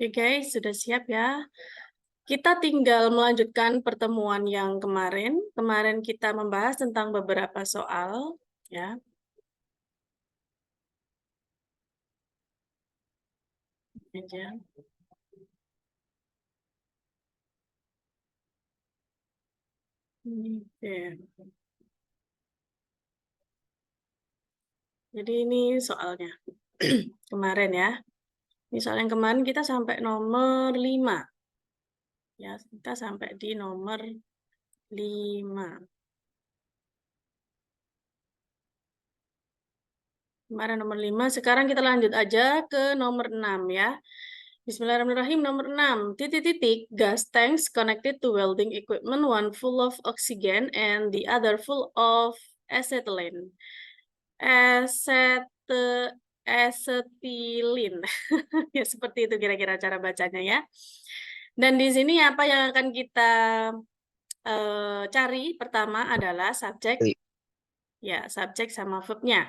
Oke guys, sudah siap ya? Kita tinggal melanjutkan pertemuan yang kemarin. Kemarin kita membahas tentang beberapa soal, ya. Aja. Oke. Jadi ini soalnya kemarin ya. Ini soal yang kemarin kita sampai nomor 5. Ya, kita sampai di nomor 5. Kemarin nomor 5, sekarang kita lanjut aja ke nomor 6 ya. Bismillahirrahmanirrahim. Nomor 6. Titik-titik gas tanks connected to welding equipment, one full of oxygen and the other full of acetylene. Acetilin. Ya, seperti itu kira-kira cara bacanya ya. Dan di sini apa yang akan kita cari pertama adalah subjek. Ya, subjek sama verb-nya.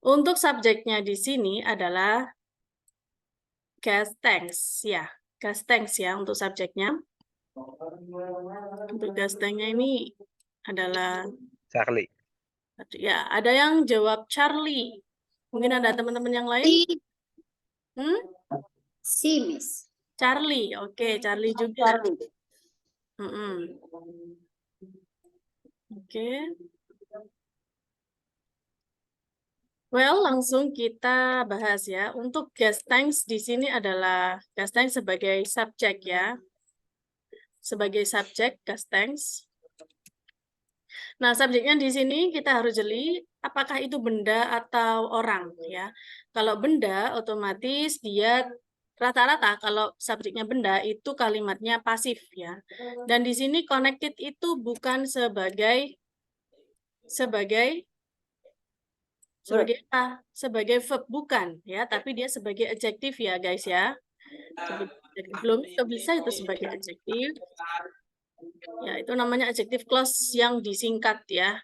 Untuk subjeknya di sini adalah gas tanks ya. Gas tanks ya untuk subjeknya. Untuk gas tanknya ini adalah Charlie. ya, ada yang jawab Charlie. Mungkin ada teman-teman yang lain? Si, Miss. Charlie, oke, Charlie juga. Charlie. Oke. Well, langsung kita bahas ya. Untuk gas tanks di sini adalah gas tank sebagai subjek ya. Sebagai subjek gas tanks. Nah, subjeknya di sini kita harus jeli apakah itu benda atau orang ya. Kalau benda otomatis dia rata-rata kalau subjeknya benda itu kalimatnya pasif ya. Dan di sini connected itu bukan sebagai apa? Sebagai verb bukan ya, tapi dia sebagai adjektif ya guys ya. Belum bisa itu sebagai adjektif. Ya, itu namanya adjective clause yang disingkat ya.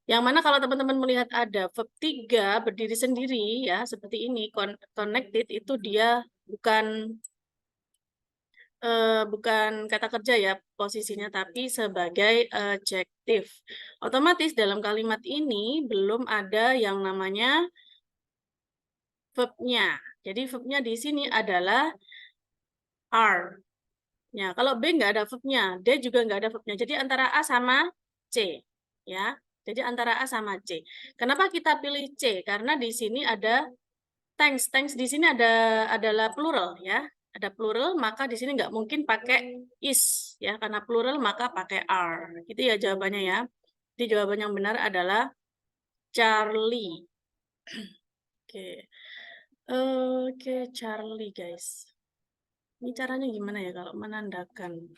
Yang mana kalau teman-teman melihat ada verb 3 berdiri sendiri ya, seperti ini, connected itu dia bukan kata kerja ya posisinya, tapi sebagai adjektif. Otomatis dalam kalimat ini belum ada yang namanya verb-nya. Jadi verb-nya di sini adalah are. Ya, kalau B nggak ada verb-nya, D juga nggak ada verb-nya. Jadi antara A sama C. Ya, jadi antara A sama C. Kenapa kita pilih C? Karena di sini ada tanks. Tanks di sini adalah plural ya. Ada plural, maka di sini nggak mungkin pakai is ya. Karena plural maka pakai are. Gitu ya jawabannya ya. Jadi jawaban yang benar adalah Charlie. Oke. Oke, Charlie guys. Ini caranya gimana ya kalau menandakan?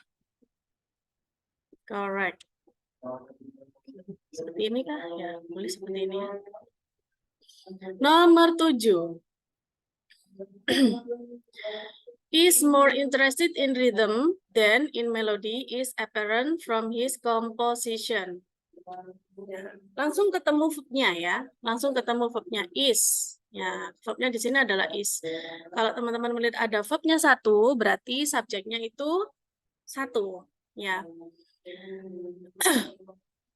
Correct. Seperti ini kah? Ya, boleh seperti ini ya. Nomor 7. Is more interested in rhythm than in melody is apparent from his composition. Langsung ketemu verb-nya ya. Langsung ketemu verb-nya is. Ya, verb-nya di sini adalah is. Kalau teman-teman melihat ada verb-nya 1, berarti subjeknya itu 1. Ya.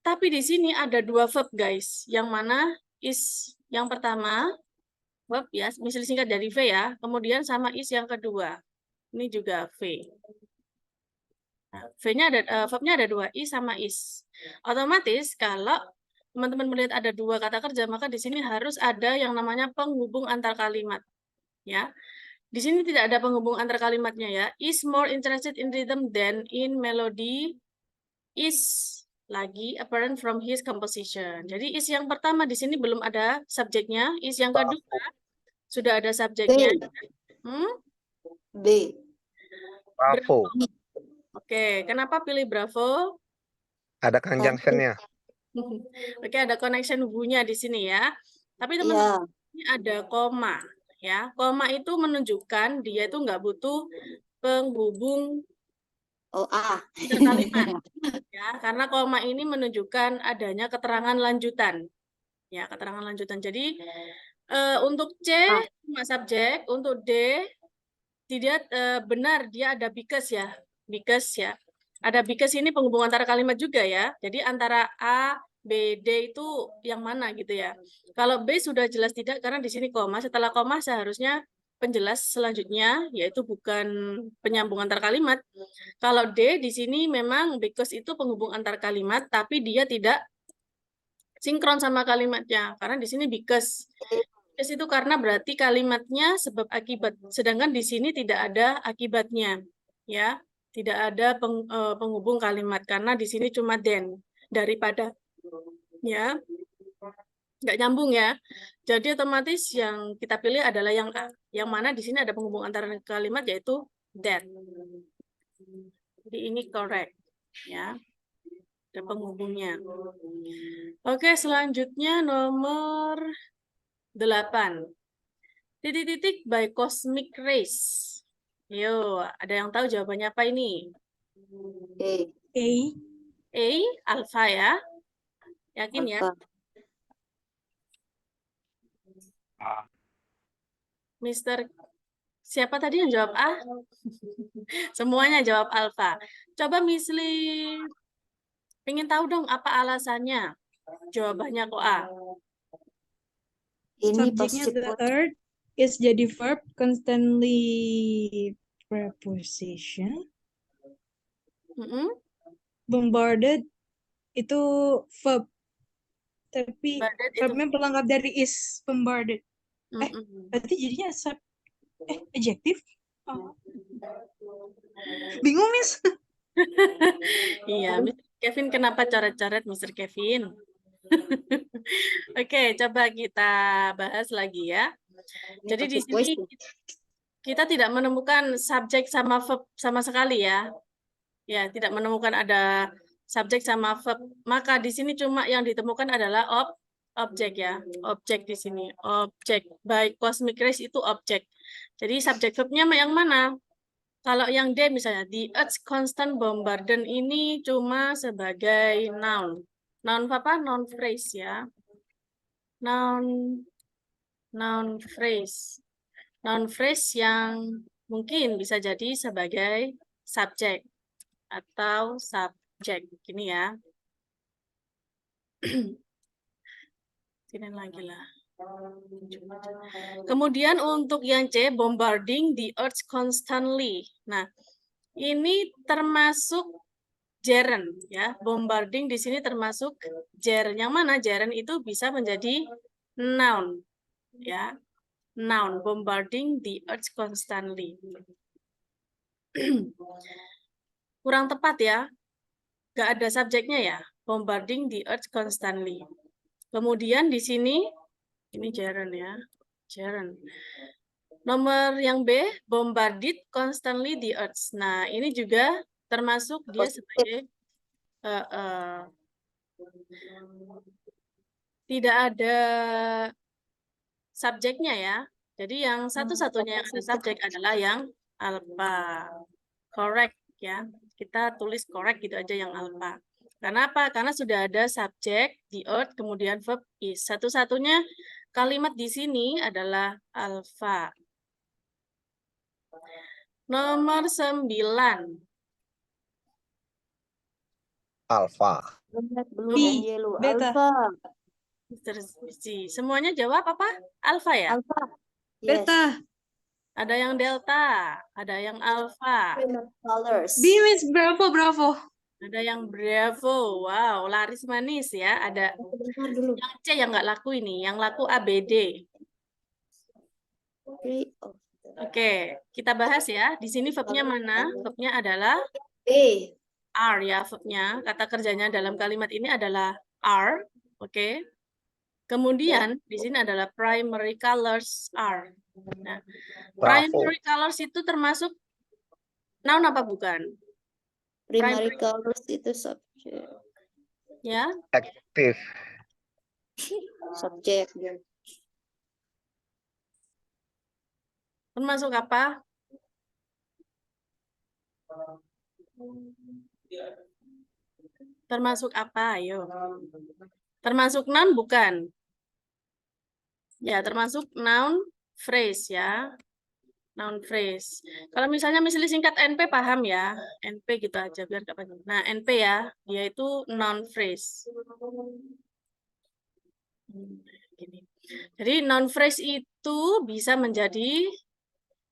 Tapi di sini ada 2 verb guys. Yang mana is yang pertama verb ya, misalnya singkat dari V ya. Kemudian sama is yang kedua. Ini juga V. Nah, V-nya ada verb-nya ada 2, is sama is. Otomatis kalau teman-teman melihat ada 2 kata kerja, maka di sini harus ada yang namanya penghubung antar kalimat. Ya. Di sini tidak ada penghubung antar kalimatnya ya. Is more interested in rhythm than in melody. Is lagi apparent from his composition. Jadi is yang pertama di sini belum ada subjeknya, is yang kedua sudah ada subjeknya. B. Bravo. Oke, kenapa pilih Bravo? Ada conjunction-nya. Oke, ada connection wu-nya di sini ya. Tapi teman-teman ini ada koma ya. Koma itu menunjukkan dia itu nggak butuh penghubung kalimat ya, karena koma ini menunjukkan adanya keterangan lanjutan. Ya, keterangan lanjutan. Jadi untuk C cuma subjek, untuk D Tidak benar, dia ada because ya. Because ya. Ada because ini penghubung antara kalimat juga ya. Jadi antara A, B, D itu yang mana gitu ya. Kalau B sudah jelas tidak karena di sini koma. Setelah koma seharusnya penjelas selanjutnya yaitu bukan penyambung antar kalimat. Kalau D di sini memang because itu penghubung antar kalimat tapi dia tidak sinkron sama kalimatnya karena di sini because. Because itu karena berarti kalimatnya sebab akibat, sedangkan di sini tidak ada akibatnya, ya, tidak ada penghubung kalimat karena di sini cuma then daripada, ya, nggak nyambung ya. Jadi otomatis yang kita pilih adalah yang A, yang mana di sini ada penghubung antara kalimat yaitu that. Jadi ini correct, ya, ada penghubungnya. Oke, selanjutnya nomor 8. Titik-titik by cosmic rays. Yo, ada yang tahu jawabannya apa ini? A, alpha ya. Yakin ya? Mister, siapa tadi yang jawab A? Semuanya jawab alpha. Coba Miss Lee, pengen tahu dong apa alasannya? Jawabannya kok A. Ini Subjeknya pasti the earth is jadi verb, constantly preposition. Bombarded itu verb. Tapi Bombarded itu verbnya berlengkap dari is, bombarded. Berarti jadinya adjektif. Oh. Bingung, Miss. Iya, Mr. Kevin kenapa coret-coret Mr. Kevin? Oke, coba kita bahas lagi ya. Jadi di sini kita tidak menemukan subjek sama verb sama sekali ya. Ya, tidak menemukan ada subjek sama verb. Maka di sini cuma yang ditemukan adalah objek ya. Objek di sini. Objek. By cosmic rays itu objek. Jadi subjek verbnya yang mana? Kalau yang D misalnya, the Earth's constant bombardment ini cuma sebagai noun. Noun apa? Noun phrase ya. Noun phrase. Noun phrase yang mungkin bisa jadi sebagai subjek atau subjek. Gini ya. Sini lagi lah. Kemudian untuk yang C, bombarding the earth constantly. Nah, ini termasuk gerund ya. Bombarding di sini termasuk gerund. Yang mana gerund itu bisa menjadi noun ya. Noun, bombarding the earth constantly. Kurang tepat ya. Gak ada subjeknya ya. Bombarding the earth constantly. Kemudian di sini ini gerund ya. Gerund. Nomor yang B, bombarded constantly the earth. Nah, ini juga termasuk dia sebagai tidak ada subjeknya ya. Jadi yang satu-satunya yang ada subjek adalah yang alpha. Correct ya. Kita tulis correct gitu aja yang alpha. Karena apa? Karena sudah ada subjek, the earth, kemudian verb is. Satu-satunya kalimat di sini adalah alpha. Nomor 9. Alpha. B, beta. Semuanya jawab apa? Alpha ya? Alpha. Beta. Ada yang delta, ada yang alpha. B, Miss, bravo, bravo. Ada yang bravo, wow, laris manis ya. Ada yang C yang nggak laku ini, yang laku ABD. Oke, kita bahas ya. Di sini verbnya mana? Verbnya adalah R ya, verbnya. Kata kerjanya dalam kalimat ini adalah R. Oke. Kemudian di sini adalah primary colors are. Nah, primary colors itu termasuk noun apa bukan? Primary colors itu subjek. Ya. Aktif. Subjek. Termasuk apa? Termasuk apa? Ayo. Termasuk noun bukan? Ya, termasuk noun phrase ya. Noun phrase. Kalau misalnya misalnya singkat NP paham ya, NP gitu aja biar gak panjang. Nah NP ya, dia itu noun phrase. Gini. Jadi noun phrase itu bisa menjadi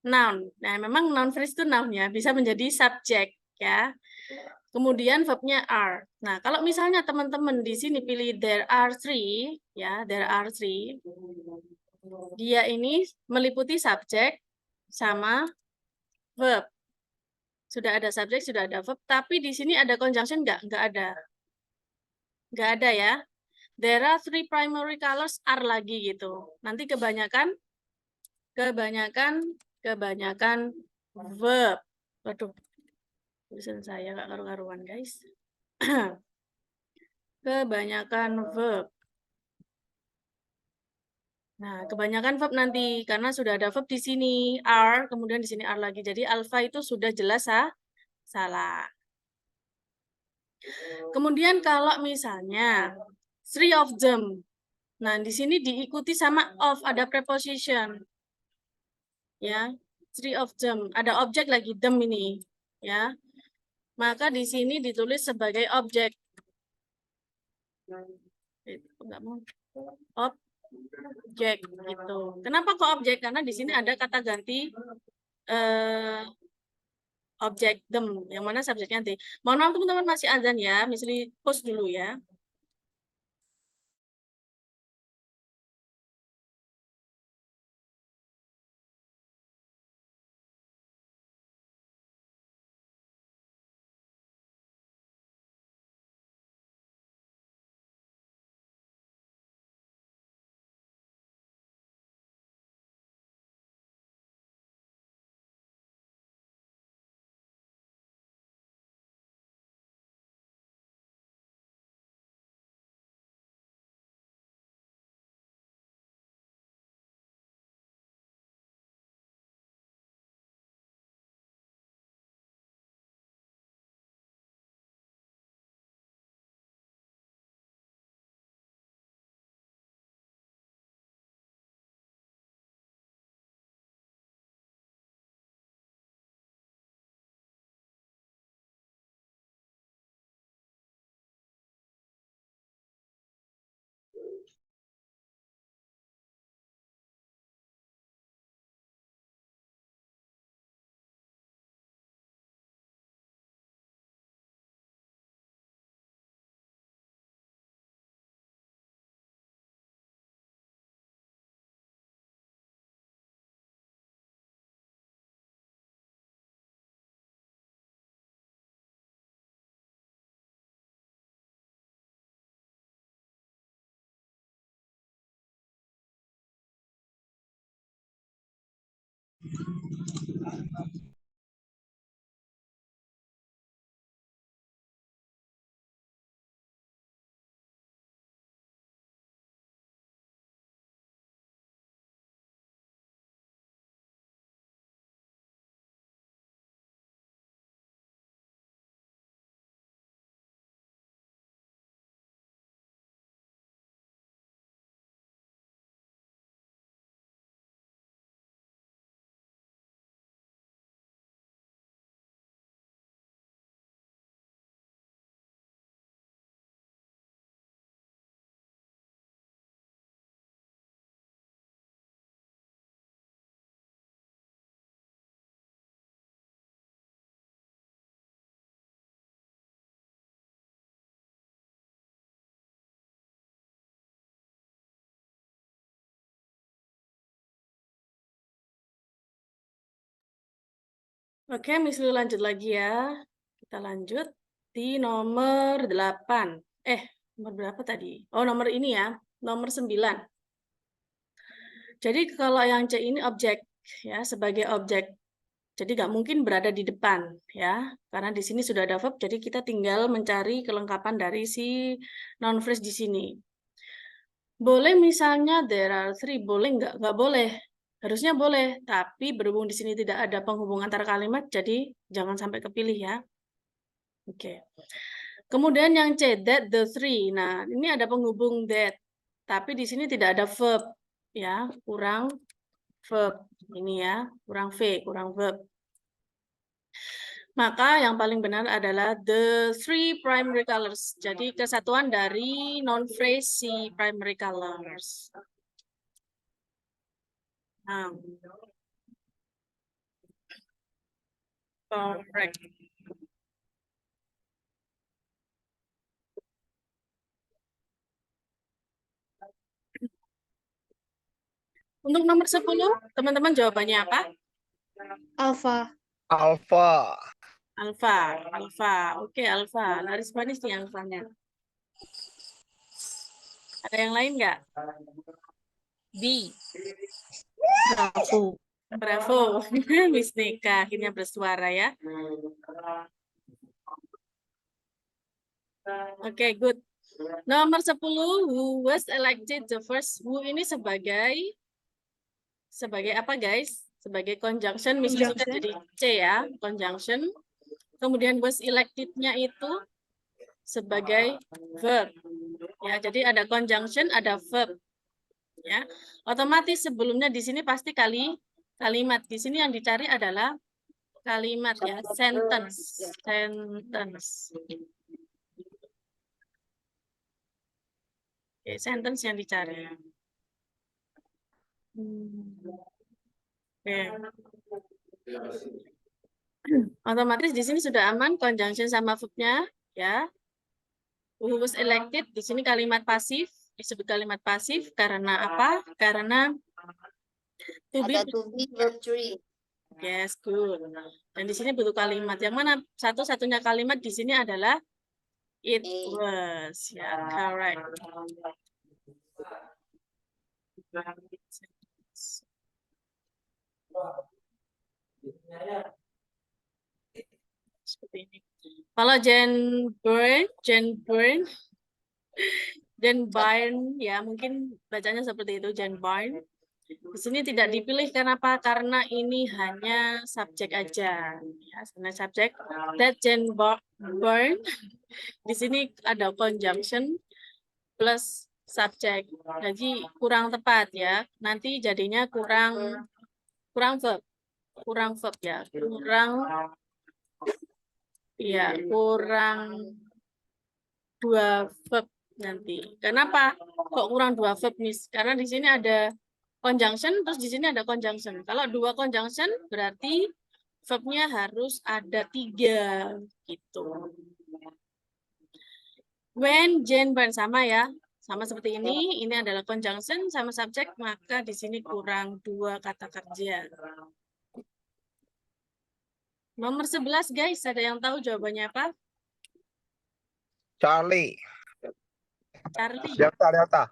noun. Nah memang noun phrase itu noun-nya bisa menjadi subjek ya. Kemudian verbnya are. Nah kalau misalnya teman-teman di sini pilih there are three, ya there are three, dia ini meliputi subjek sama verb. Sudah ada subjek, sudah ada verb, tapi di sini ada conjunction nggak? Nggak ada. Nggak ada ya. There are three primary colors are lagi gitu. Nanti kebanyakan verb. Waduh, tulisan saya nggak karu-karuan guys. Kebanyakan verb. Nah, kebanyakan verb nanti karena sudah ada verb di sini are, kemudian di sini are lagi. Jadi alpha itu sudah jelas salah. Kemudian kalau misalnya three of them, nah di sini diikuti sama of, ada preposition, ya three of them, ada objek lagi them ini, ya. Maka di sini ditulis sebagai objek. Enggak mau. Objek gitu. Kenapa kok objek? Karena di sini ada kata ganti objek them, yang mana subjeknya nanti. Mohon maaf teman-teman masih azan ya, misalnya post dulu ya. Oke, Miss Lu lanjut lagi ya. Kita lanjut di nomor 8. Nomor berapa tadi? Oh, nomor ini ya. Nomor 9. Jadi kalau yang C ini objek ya, sebagai objek. Jadi nggak mungkin berada di depan ya. Karena di sini sudah ada verb, jadi kita tinggal mencari kelengkapan dari si noun phrase di sini. Boleh misalnya there are three, boleh nggak? Nggak boleh. Harusnya boleh, tapi berhubung di sini tidak ada penghubung antar kalimat, jadi jangan sampai kepilih ya. Oke. Kemudian yang C, that the three. Nah, ini ada penghubung that, tapi di sini tidak ada verb, ya, kurang verb. Ini ya, kurang V, kurang verb. Maka yang paling benar adalah the three primary colors. Jadi kesatuan dari noun phrase si primary colors. Nah, correct. Untuk nomor 10, teman-teman jawabannya apa? Alpha. Alpha. Alfa, alfa. Oke, alfa. Laris manis nih alfanya. Ada yang lain nggak? B. Bravo. Bravo. Miss Nika akhirnya bersuara ya. Oke, good. Nomor 10, who was elected the first. Who ini sebagai apa guys? Sebagai conjunction, misalnya sudah jadi C ya, conjunction. Kemudian was elected-nya itu sebagai verb. Ya, jadi ada conjunction, ada verb. Ya. Otomatis sebelumnya di sini pasti kalimat. Di sini yang dicari adalah kalimat ya, sentence. Sentence. Oke, sentence yang dicari. Oke. Otomatis di sini sudah aman conjunction sama verb-nya ya. Who was elected di sini kalimat pasif, disebut kalimat pasif karena apa? Karena Ada to be verb 3. Yes, good. Dan di sini butuh kalimat. Yang mana satu-satunya kalimat di sini adalah it was. Ya, correct. Seperti ini. Kalau Jane Byrne ya mungkin bacanya seperti itu Jane Byrne. Di sini tidak dipilih kenapa? Karena ini hanya subjek aja. Ya, hanya subjek. That Jane Byrne. Di sini ada conjunction plus subjek. Jadi kurang tepat ya. Nanti jadinya kurang verb. Kurang verb ya. Kurang dua verb nanti. Kenapa kok kurang dua verb, Miss? Karena di sini ada conjunction, terus di sini ada conjunction. Kalau dua conjunction berarti verbnya harus ada 3 gitu. When Jane Byrne sama ya, sama seperti ini adalah conjunction sama subjek, maka di sini kurang 2 kata kerja. Nomor 11 guys, ada yang tahu jawabannya apa? Charlie. Delta.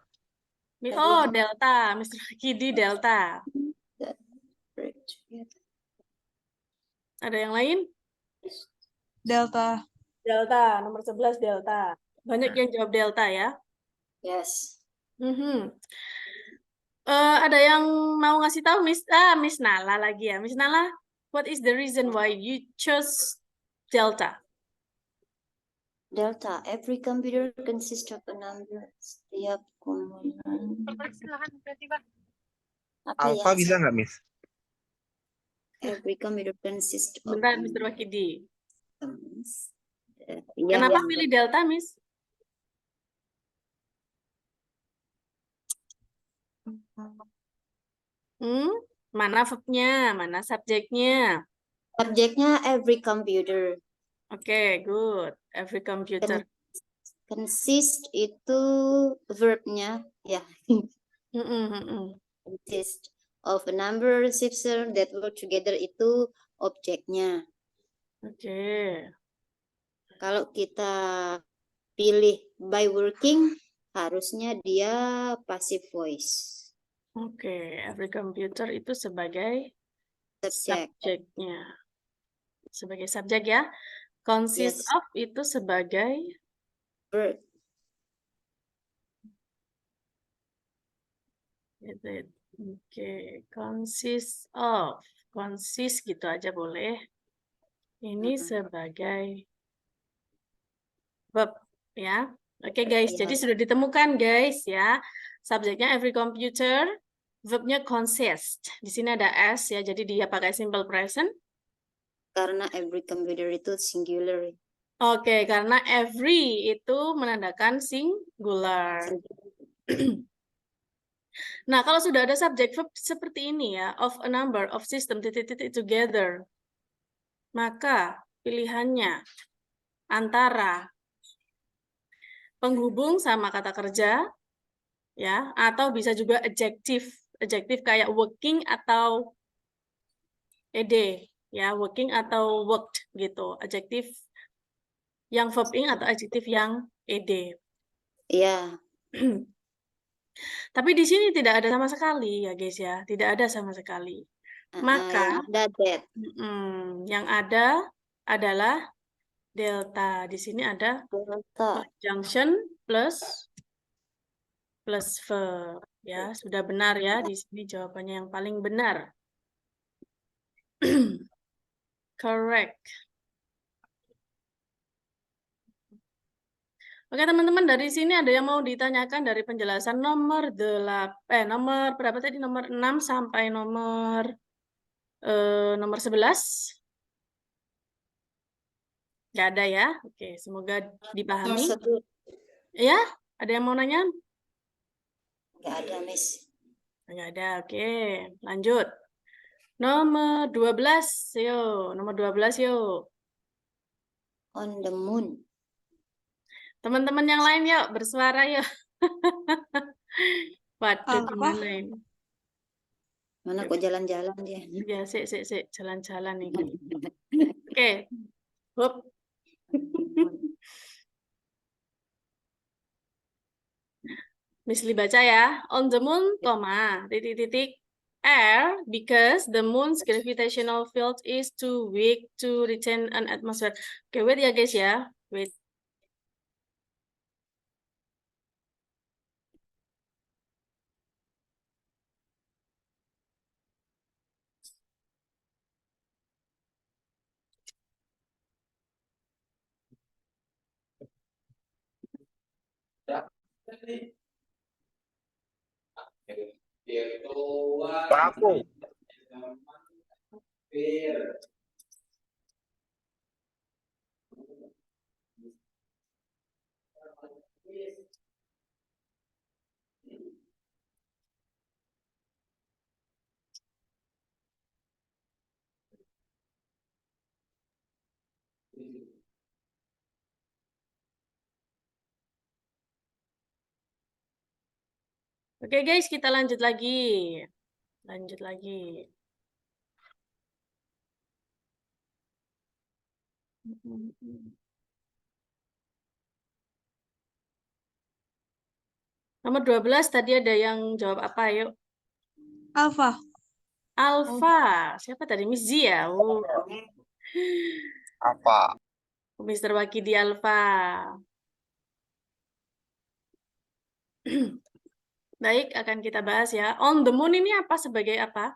Oh, Delta. Mr. Kidi Delta. Ada yang lain? Delta. Nomor 11 Delta. Banyak yang jawab Delta ya? Yes. Ada yang mau ngasih tahu Miss Nala lagi ya. Miss Nala, what is the reason why you chose Delta? Delta. Every computer consists of a number. Setiap komponen. Alpha bisa nggak, Miss? Every computer consists of. Bentar, Mr. Wakidi. Ya, Kenapa pilih Delta, Miss? Mana verbnya, mana subjeknya? Subjeknya every computer. Oke, good. Every computer. Consist itu verbnya, ya. Consist of a number of systems that work together itu objeknya. Oke. Kalau kita pilih by working, harusnya dia passive voice. Oke, every computer itu sebagai subjeknya. Sebagai subjek ya. Consist of itu sebagai verb. Oke, consist of. Consist gitu aja boleh. Ini sebagai verb ya. Oke guys, jadi sudah ditemukan guys ya. Subjeknya every computer, verbnya consist. Di sini ada s ya, jadi dia pakai simple present. Karena every computer itu singular. Oke, karena every itu menandakan singular. Nah, kalau sudah ada subject verb seperti ini ya, of a number of system titik-titik together, maka pilihannya antara penghubung sama kata kerja, ya, atau bisa juga adjective kayak working atau ed, ya, working atau worked gitu, adjektif yang verb ing atau adjektif yang ed. Iya. Tapi di sini tidak ada sama sekali ya guys ya, tidak ada sama sekali. Maka yang ada that. Yang ada adalah delta. Di sini ada Delta. conjunction plus verb. Ya, sudah benar ya. Di sini jawabannya yang paling benar. Correct. Oke teman-teman, dari sini ada yang mau ditanyakan dari penjelasan nomor berapa tadi? Nomor 6 sampai nomor 11. Nggak ada ya? Oke, semoga dipahami. Ya, ada yang mau nanya? Nggak ada, Miss. Nggak ada, oke. Lanjut. Nomor 12, yuk. Nomor 12, yuk. On the moon. Teman-teman yang lain yuk, bersuara yuk. Waduh, Apa? gimana ini? Mana kok jalan-jalan dia? Ya, sik, jalan-jalan nih. Oke. Hup. Miss Li baca ya. On the moon, titik-titik air because the moon's gravitational field is too weak to retain an atmosphere. Oke, wait ya guys ya. Wait. Bravo. Oke guys, kita lanjut lagi. Lanjut lagi. Nomor 12 tadi ada yang jawab apa, yuk? Alpha. Alfa. Siapa tadi? Miss Z ya? Apa? Mister Waki di Alfa. Baik, akan kita bahas ya. On the moon ini apa sebagai apa?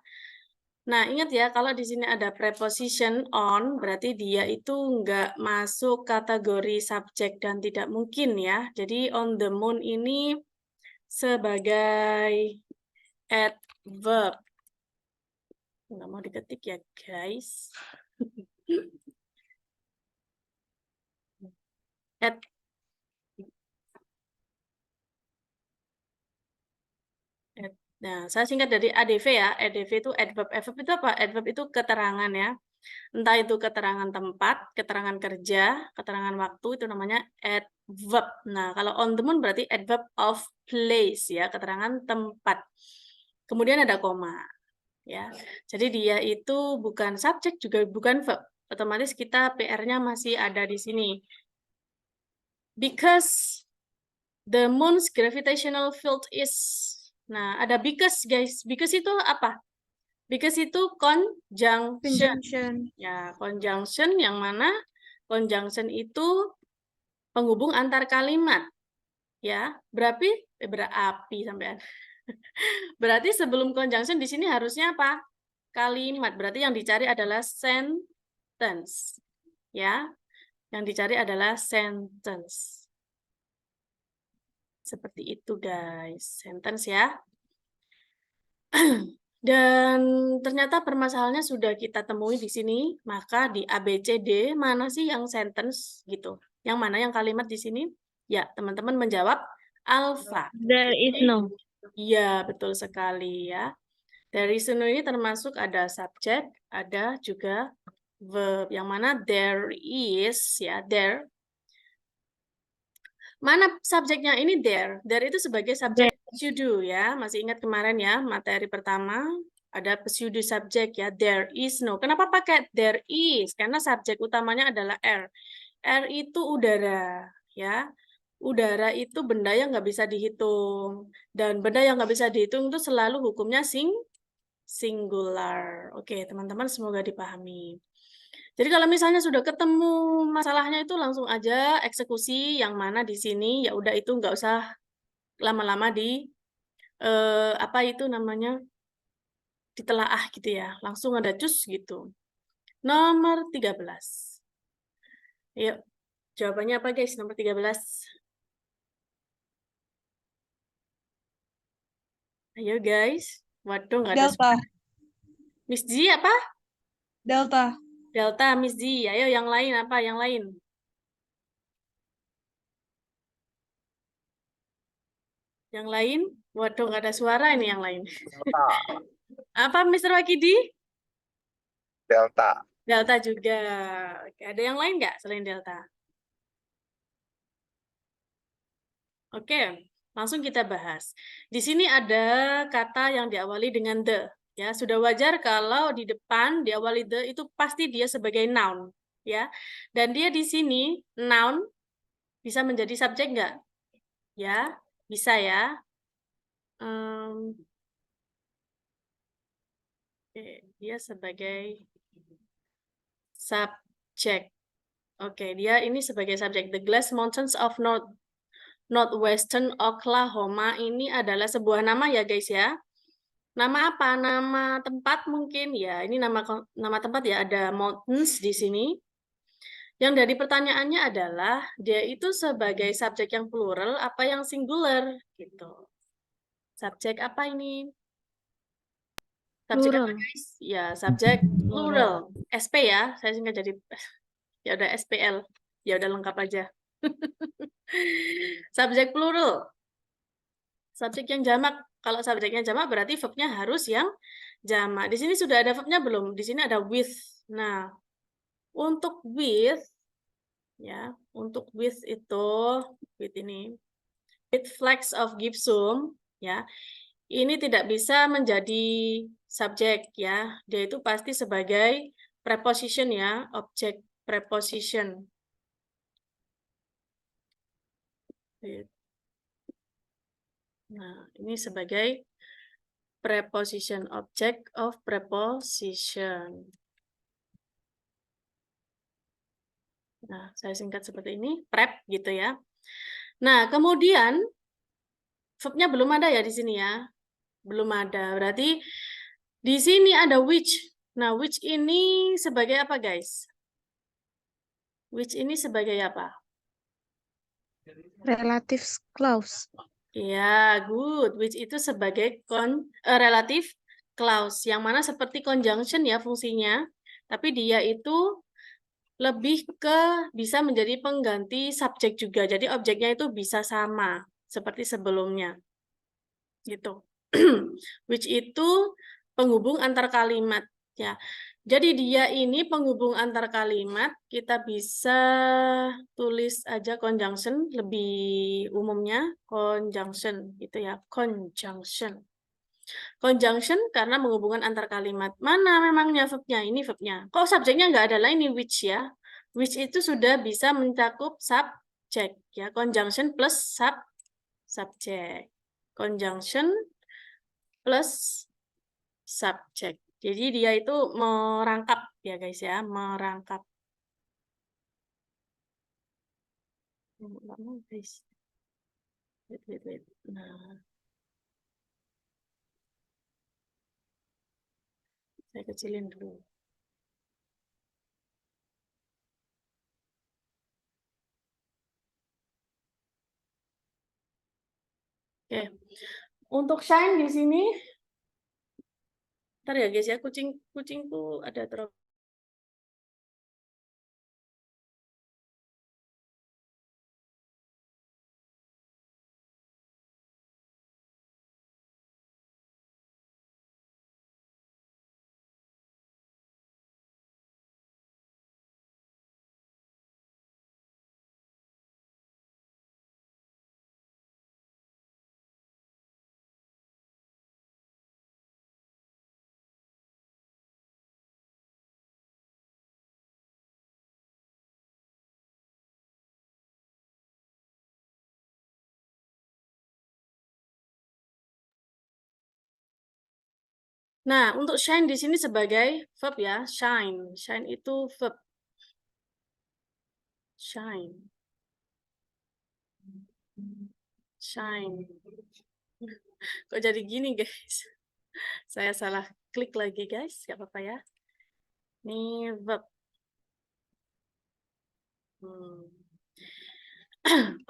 Nah, ingat ya, kalau di sini ada preposition on, berarti dia itu nggak masuk kategori subjek dan tidak mungkin ya. Jadi on the moon ini sebagai adverb. Nggak mau diketik ya, guys. Nah, saya singkat dari ADV ya. ADV itu adverb. Adverb itu apa? Adverb itu keterangan ya. Entah itu keterangan tempat, keterangan kerja, keterangan waktu, itu namanya adverb. Nah, kalau on the moon berarti adverb of place ya, keterangan tempat. Kemudian ada koma ya. Jadi dia itu bukan subjek juga bukan verb. Otomatis kita PR-nya masih ada di sini. Because the moon's gravitational field is. Nah, ada because guys. Because itu apa? Because itu conjunction. Ya, conjunction yang mana conjunction itu penghubung antar kalimat. Ya, berapi sampean. Berarti sebelum conjunction di sini harusnya apa? Kalimat. Berarti yang dicari adalah sentence. Ya. Yang dicari adalah sentence. Seperti itu, guys. Sentence ya. Dan ternyata permasalahannya sudah kita temui di sini, maka di ABCD mana sih yang sentence gitu? Yang mana yang kalimat di sini? Ya, teman-teman menjawab alpha. There is no. Iya, betul sekali ya. Dari sini ini termasuk ada subjek, ada juga verb. Yang mana there is, ya, there. Mana subjeknya ini there? There itu sebagai subjek pseudo ya. Masih ingat kemarin ya, materi pertama ada pseudo subjek ya. There is no. Kenapa pakai there is? Karena subjek utamanya adalah air. Air itu udara ya. Udara itu benda yang nggak bisa dihitung. Dan benda yang nggak bisa dihitung itu selalu hukumnya singular. Oke, teman-teman semoga dipahami. Jadi kalau misalnya sudah ketemu masalahnya itu langsung aja eksekusi yang mana di sini, ya udah itu nggak usah lama-lama di apa itu namanya ditelaah gitu ya, langsung ada cus gitu. Nomor 13. Yuk, jawabannya apa guys? Nomor 13. Ayo guys. Waduh, nggak ada Delta. Miss G apa? Delta. Delta, Miss G. Ayo yang lain apa? Yang lain. Yang lain? Waduh, nggak ada suara ini yang lain. Delta. Apa, Mr. Wakidi? Delta. Delta juga. Oke, ada yang lain nggak selain Delta? Oke, langsung kita bahas. Di sini ada kata yang diawali dengan the. Ya, sudah wajar kalau di depan diawali the itu pasti dia sebagai noun. Ya, dan dia di sini noun bisa menjadi subjek nggak? Ya, bisa ya. Oke, dia sebagai subjek. Oke, dia ini sebagai subjek. The Glass Mountains of Northwestern Oklahoma ini adalah sebuah nama ya guys ya. Nama apa? Nama tempat mungkin ya. Ini nama tempat ya. Ada mountains di sini. Yang dari pertanyaannya adalah dia itu sebagai subjek yang plural apa yang singular gitu. Subjek apa ini? Subjek apa guys? Ya, subjek plural. SP ya. Saya singkat jadi ya udah SPL. Ya udah lengkap aja. Subjek plural. Subjek yang jamak. Kalau subjeknya jamak berarti verbnya harus yang jamak. Di sini sudah ada verbnya belum? Di sini ada with. Nah, untuk with ya, untuk with itu with ini with flags of gypsum ya. Ini tidak bisa menjadi subjek ya. Dia itu pasti sebagai preposition ya, objek preposition. Nah, ini sebagai preposition, object of preposition. Nah, saya singkat seperti ini, prep gitu ya. Nah, kemudian verbnya belum ada ya di sini ya. Belum ada. Berarti di sini ada which. Nah, which ini sebagai apa, guys? Which ini sebagai apa? Relative clause. Ya, good. Which itu sebagai relative clause. Yang mana seperti conjunction ya fungsinya. Tapi dia itu lebih ke bisa menjadi pengganti subjek juga. Jadi objeknya itu bisa sama seperti sebelumnya. Gitu. Which itu penghubung antar kalimat ya. Jadi dia ini penghubung antar kalimat, kita bisa tulis aja conjunction lebih umumnya conjunction gitu ya, conjunction. Conjunction karena menghubungkan antar kalimat. Mana memangnya verbnya? Ini verbnya. Kok subjeknya nggak ada lagi which ya? Which itu sudah bisa mencakup subjek ya. Conjunction plus subjek. Conjunction plus subjek. Jadi dia itu merangkap ya guys ya, merangkap. Guys. Wait. Nah. Saya kecilin dulu. Oke. Untuk shine di sini Ntar ya guys ya, kucingku ada terlalu. Nah, untuk shine di sini sebagai verb ya, shine. Shine itu verb. Shine. Shine. Kok jadi gini, guys? Saya salah klik lagi, guys. Gak apa-apa ya. Ini verb.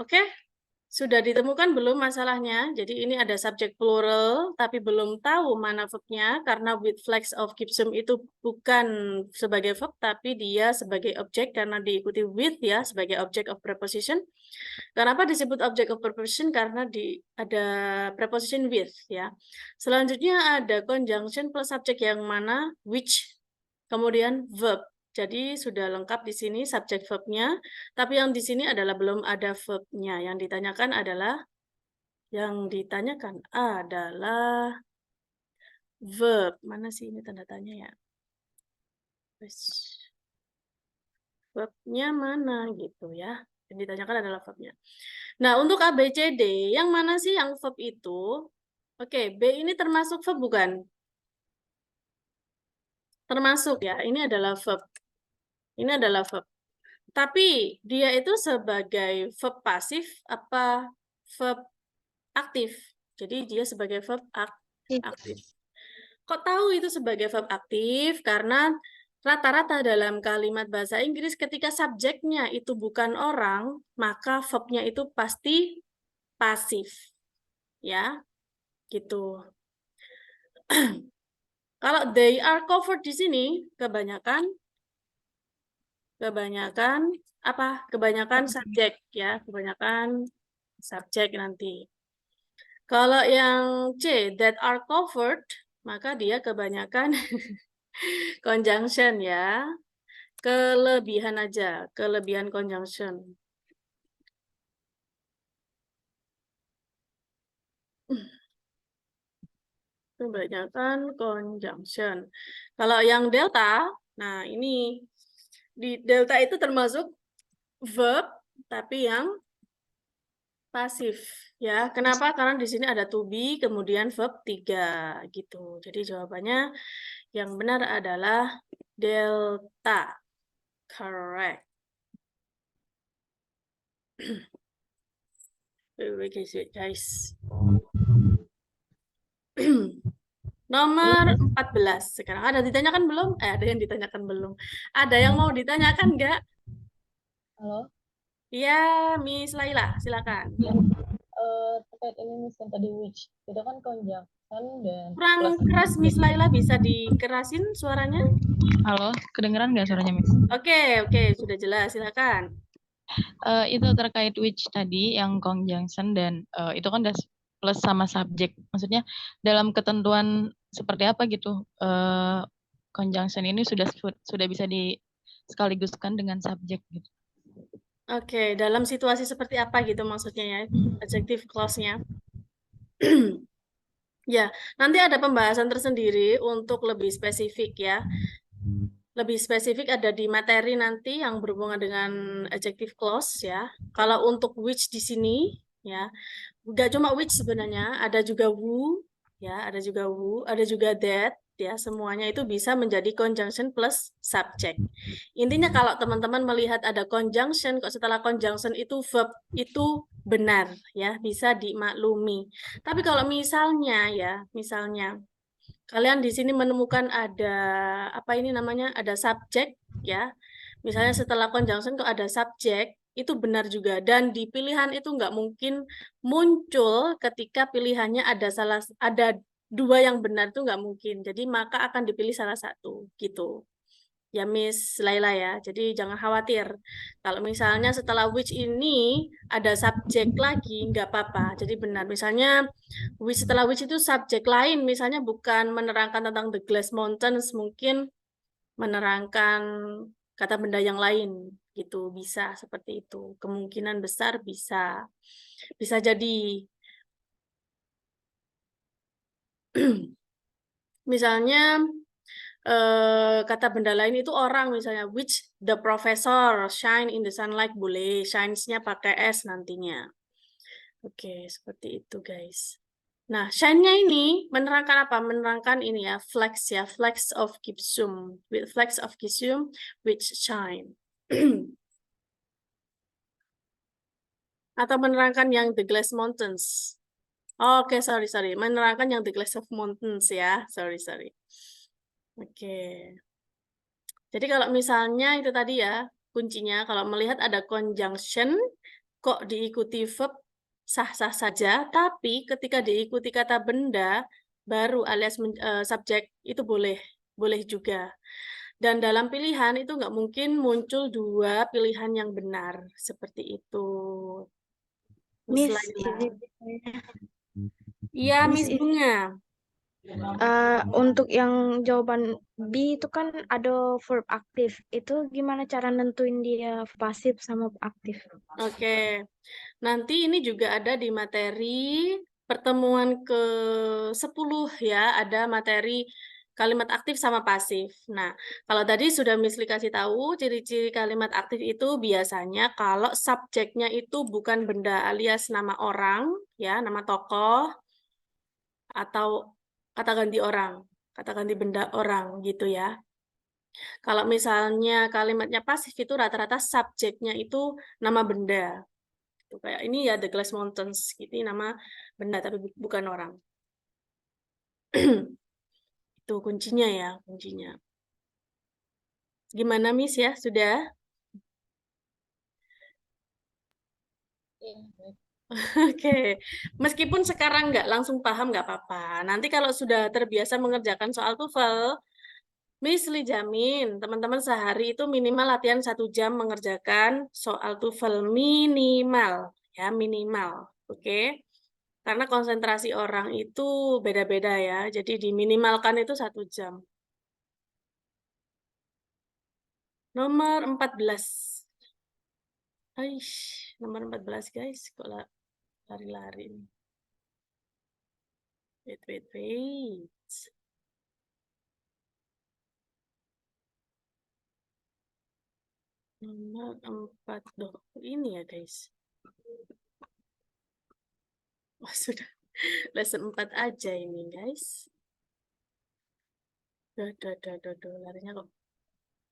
Oke. Sudah ditemukan belum masalahnya? Jadi ini ada subjek plural, tapi belum tahu mana verbnya, karena with flex of Gibson itu bukan sebagai verb, tapi dia sebagai objek, karena diikuti with ya, sebagai object of preposition. Kenapa disebut object of preposition? Karena ada preposition with ya. Selanjutnya ada conjunction plus subject yang mana which, kemudian verb. Jadi sudah lengkap di sini subjek verbnya, tapi yang di sini adalah belum ada verbnya. Yang ditanyakan adalah verb. Mana sih ini tanda tanya ya? Verbnya mana gitu ya? Yang ditanyakan adalah verbnya. Nah, untuk A, B, C, D, yang mana sih yang verb itu? Oke, B ini termasuk verb bukan? Termasuk ya, ini adalah verb. Ini adalah verb. Tapi dia itu sebagai verb pasif apa verb aktif? Jadi dia sebagai verb aktif. Kok tahu itu sebagai verb aktif? Karena rata-rata dalam kalimat bahasa Inggris ketika subjeknya itu bukan orang, maka verbnya itu pasti pasif. Ya, gitu. Kalau they are covered di sini, kebanyakan apa? Kebanyakan subjek ya, kebanyakan subjek nanti. Kalau yang C, that are covered, maka dia kebanyakan conjunction ya. Kelebihan aja, kelebihan conjunction. Kebanyakan conjunction. Kalau yang delta, nah ini di delta itu termasuk verb tapi yang pasif ya. Kenapa? Karena di sini ada to be kemudian verb 3 gitu. Jadi jawabannya yang benar adalah delta. Correct. Guys. Nomor 14. Sekarang ada ditanyakan belum? Ada yang ditanyakan belum. Ada yang mau ditanyakan enggak? Halo, Iya, Miss Laila, silakan. terkait ini Miss yang tadi which, itu kan conjunction dan Kurang plus. keras Miss Laila, bisa dikerasin suaranya? Halo, kedengeran nggak suaranya Miss? Oke, sudah jelas, silakan. Itu terkait which tadi yang conjunction dan itu kan udah plus sama subjek. Maksudnya dalam ketentuan seperti apa gitu? Conjunction ini sudah bisa dikaliguskan dengan subjek gitu. Oke, dalam situasi seperti apa gitu maksudnya ya, adjective clause-nya. Ya, nanti ada pembahasan tersendiri untuk lebih spesifik ya. Lebih spesifik ada di materi nanti yang berhubungan dengan adjective clause ya. Kalau untuk which di sini ya, nggak cuma which sebenarnya, ada juga who ya, ada juga that ya, semuanya itu bisa menjadi conjunction plus subject. Intinya kalau teman-teman melihat ada conjunction, kok setelah conjunction itu verb itu benar ya, bisa dimaklumi. Tapi kalau misalnya kalian di sini menemukan ada apa ini namanya, ada subjek ya. Misalnya setelah conjunction kok ada subjek, itu benar juga, dan di pilihan itu nggak mungkin muncul ketika pilihannya ada dua yang benar itu nggak mungkin. Jadi maka akan dipilih salah satu gitu. Ya Miss Laila ya. Jadi jangan khawatir. Kalau misalnya setelah which ini ada subjek lagi, nggak apa-apa. Jadi benar. Misalnya setelah which itu subjek lain, misalnya bukan menerangkan tentang the Glass Mountains, mungkin menerangkan kata benda yang lain gitu. Bisa seperti itu. Kemungkinan besar bisa. Bisa jadi. Misalnya kata benda lain itu orang, misalnya which the professor shine in the sunlight, boleh shines-nya pakai S nantinya. Oke, seperti itu guys. Nah, shine-nya ini menerangkan apa? Menerangkan ini ya, flags ya, flags of Gibsum, with flags of Gibsum which shine. Atau menerangkan yang the Glass Mountains. Oke, sorry. Menerangkan yang the Glass of Mountains ya. Sorry. Oke. Jadi kalau misalnya itu tadi ya, kuncinya kalau melihat ada conjunction, kok diikuti verb sah-sah saja, tapi ketika diikuti kata benda, baru alias subjek itu boleh juga. Dan dalam pilihan itu nggak mungkin muncul dua pilihan yang benar, seperti itu. Miss, Laila. Iya, Miss Bunga. untuk yang jawaban B itu kan ada verb aktif. Itu gimana cara nentuin dia pasif sama aktif? Oke, nanti ini juga ada di materi pertemuan ke-10 ya, ada materi kalimat aktif sama pasif. Nah, kalau tadi sudah Miss Li kasih tahu, ciri-ciri kalimat aktif itu biasanya kalau subjeknya itu bukan benda alias nama orang, ya, nama tokoh, atau kata ganti orang, kata ganti benda orang gitu ya. Kalau misalnya kalimatnya pasif itu rata-rata subjeknya itu nama benda. Tuh, kayak ini ya The Glass Mountains, gitu nama benda tapi bukan orang. Itu kuncinya ya, kuncinya. Gimana Miss ya, sudah? Oke, meskipun sekarang nggak langsung paham nggak apa-apa. Nanti kalau sudah terbiasa mengerjakan soal TOEFL, Miss Li jamin teman-teman sehari itu minimal latihan 1 jam mengerjakan soal TOEFL minimal, ya minimal. Oke, karena konsentrasi orang itu beda-beda ya, jadi diminimalkan itu 1 jam. Nomor 14. Aish, nomor 14 guys, kok lari-lari. Wait. Nomor 4. Loh, ini ya guys. Oh, sudah. Lesson 4 aja ini guys. Duh, larinya kok.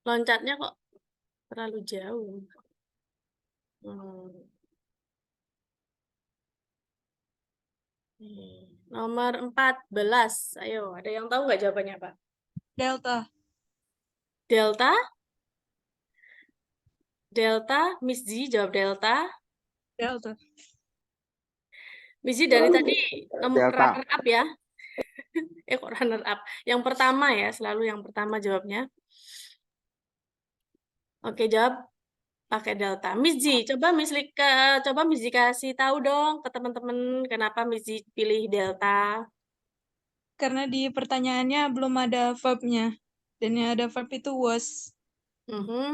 Loncatnya kok terlalu jauh. Nomor 14. Ayo, ada yang tahu nggak jawabannya, Pak? Delta. Delta? Delta, Miss G jawab delta. Delta. Miss G dari tadi nomor Delta. runner up ya. Kok runner up? Yang pertama ya, selalu yang pertama jawabnya. Oke, jawab pakai delta. Miss G, coba Miss G kasih tahu dong ke teman-teman kenapa Miss G pilih delta. Karena di pertanyaannya belum ada verbnya. Dan yang ada verb itu was.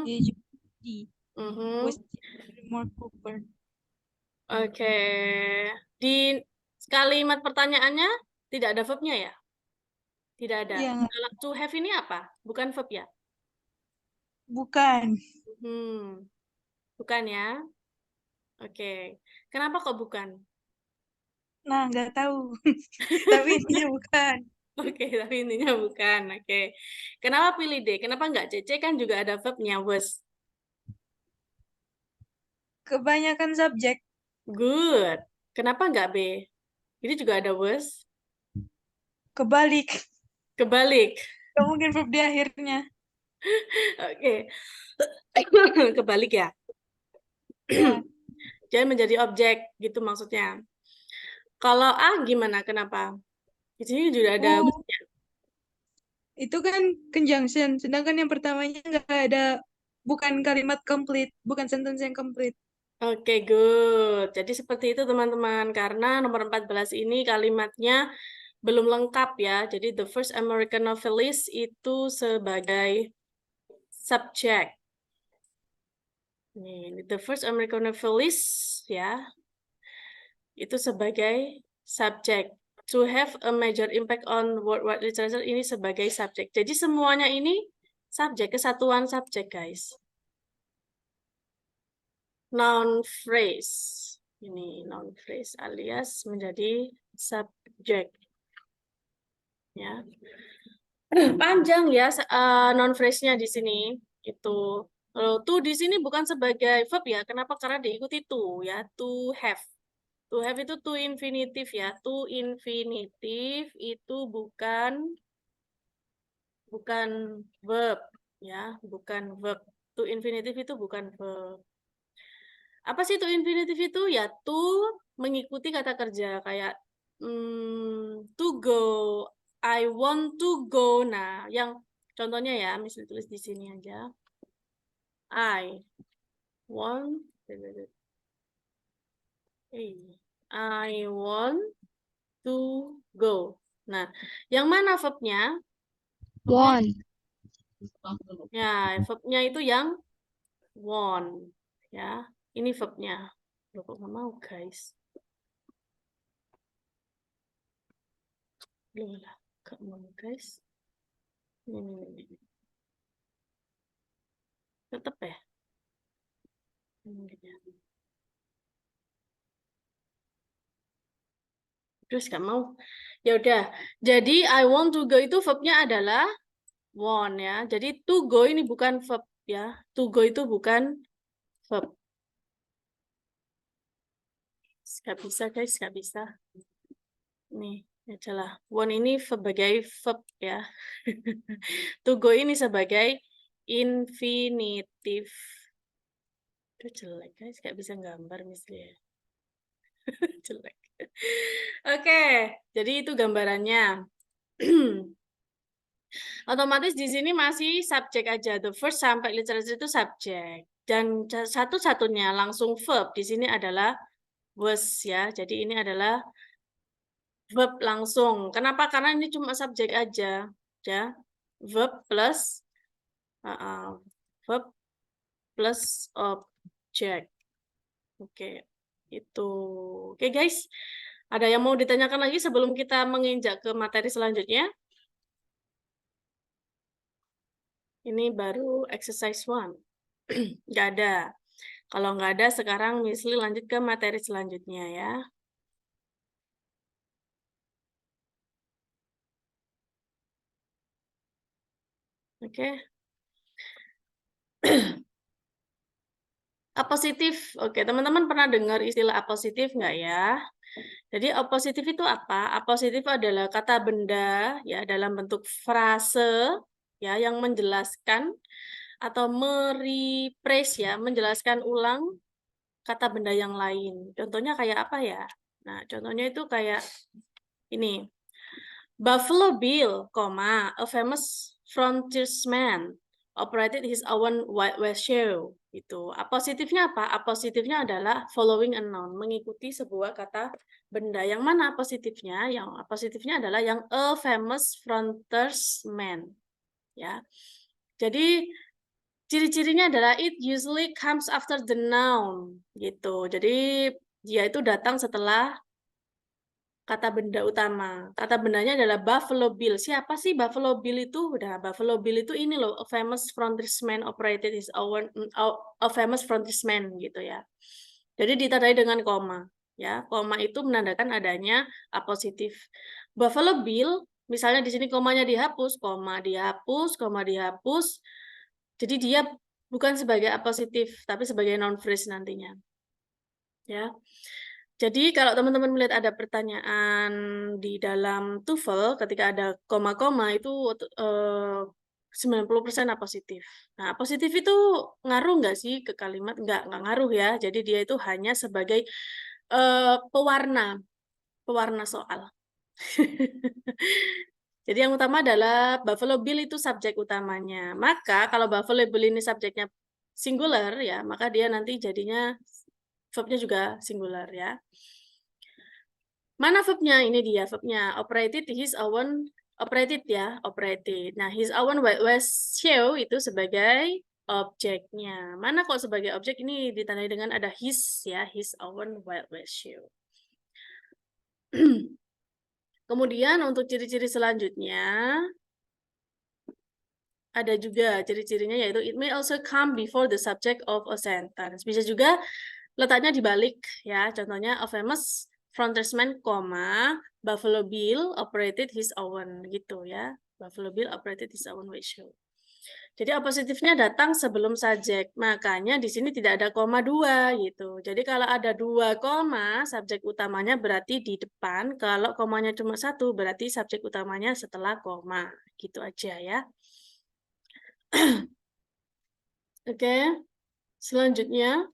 Di was more Cooper. Oke. Di kalimat pertanyaannya tidak ada verbnya ya? Tidak ada. Iya. Kalau to have ini apa? Bukan verb ya? Bukan. Bukan ya? Oke. Kenapa kok bukan? Nah, nggak tahu. Tapi intinya bukan. Oke, tapi intinya bukan. Oke. Kenapa pilih D? Kenapa nggak CC? Kan juga ada verbnya, was. Kebanyakan subjek. Good. Kenapa nggak B? Ini juga ada was. Kebalik. Kebalik. Mungkin verb di akhirnya. Oke. Kebalik ya? Ya. Jadi menjadi objek, gitu maksudnya. Kalau A gimana? Kenapa? Di sini juga ada Oh, was-nya. itu kan conjunction, sedangkan yang pertamanya nggak ada, bukan kalimat complete, bukan sentence yang complete. Oke, good. Jadi seperti itu teman-teman. Karena nomor 14 ini kalimatnya belum lengkap ya. Jadi the first American novelist itu sebagai subjek. Nih, the first American novelist ya, itu sebagai subjek. To have a major impact on worldwide literature ini sebagai subjek. Jadi semuanya ini subjek, kesatuan subjek, guys. Noun phrase. Ini noun phrase alias menjadi subjek. Ya. Panjang ya noun phrase-nya di sini. Itu. To di sini bukan sebagai verb ya. Kenapa? Karena diikuti to ya. To have. To have itu to infinitive ya. To infinitive itu bukan verb ya, bukan verb. To infinitive itu bukan verb. Apa sih to infinitive itu? Ya to mengikuti kata kerja kayak to go, I want to go. Nah, yang contohnya ya, misalnya tulis di sini aja. I want to go. Nah, yang mana verbnya? Want. Ya, verbnya itu yang want. Ya, ini verbnya. Loh, kok nggak mau, guys? Loh lah, nggak mau, guys. Ini. Tetap ya? Terus nggak mau. Ya udah. Jadi I want to go itu verbnya adalah want ya. Jadi to go ini bukan verb ya. To go itu bukan verb. Nggak bisa guys, nggak bisa. Nih, ya celah. Want ini sebagai verb ya. To go ini sebagai infinitif. Itu jelek guys, nggak bisa gambar misalnya. Jelek. Oke, jadi itu gambarannya. Otomatis di sini masih subjek aja. The first sampai literature itu subjek. Dan satu-satunya langsung verb di sini adalah was ya. Jadi ini adalah verb langsung. Kenapa? Karena ini cuma subjek aja. Ya. Verb plus objek. Oke. Itu. Oke guys. Ada yang mau ditanyakan lagi sebelum kita menginjak ke materi selanjutnya? Ini baru exercise 1. Nggak ada. Kalau nggak ada, sekarang Miss Li lanjut ke materi selanjutnya ya. Oke. Apositif. Oke, teman-teman pernah dengar istilah apositif nggak ya? Jadi apositif itu apa? Apositif adalah kata benda ya dalam bentuk frase ya yang menjelaskan atau merephrase ya, menjelaskan ulang kata benda yang lain. Contohnya kayak apa ya? Nah, contohnya itu kayak ini. Buffalo Bill, a famous frontiersman, operated his own Wild West show. Itu. Apositifnya apa? Apositifnya adalah following a noun, mengikuti sebuah kata benda. Yang mana apositifnya? Yang apositifnya adalah yang a famous frontiersman. Ya. Jadi ciri-cirinya adalah it usually comes after the noun. Gitu. Jadi dia itu datang setelah kata benda utama. Kata bendanya adalah Buffalo Bill. Siapa sih Buffalo Bill itu? Udah, Buffalo Bill itu ini loh, a famous frontiersman operated his own, a famous frontiersman gitu ya. Jadi ditandai dengan koma. Ya, koma itu menandakan adanya apositif. Buffalo Bill, misalnya di sini komanya dihapus, koma dihapus, koma dihapus. Jadi dia bukan sebagai apositif, tapi sebagai noun phrase nantinya. Ya. Jadi kalau teman-teman melihat ada pertanyaan di dalam TOEFL ketika ada koma-koma itu 90% apositif. Nah, positif itu ngaruh nggak sih ke kalimat? Nggak ngaruh ya. Jadi dia itu hanya sebagai pewarna soal. Jadi yang utama adalah Buffalo Bill itu subjek utamanya. Maka kalau Buffalo Bill ini subjeknya singular ya, maka dia nanti jadinya verbnya juga singular ya. Mana verbnya? Ini dia verbnya. Operated his own, operated ya, operated. Nah, his own Wild West show itu sebagai objeknya. Mana kok sebagai objek ini ditandai dengan ada his ya, his own Wild West show. Kemudian untuk ciri-ciri selanjutnya ada juga ciri-cirinya yaitu it may also come before the subject of a sentence. Bisa juga letaknya dibalik ya. Contohnya a famous frontiersman, Buffalo Bill operated his own gitu ya. Buffalo Bill operated his own way show. Jadi apositifnya datang sebelum subjek. Makanya di sini tidak ada koma 2 gitu. Jadi kalau ada 2 koma, subjek utamanya berarti di depan. Kalau komanya cuma 1, berarti subjek utamanya setelah koma. Gitu aja ya. Oke. Selanjutnya,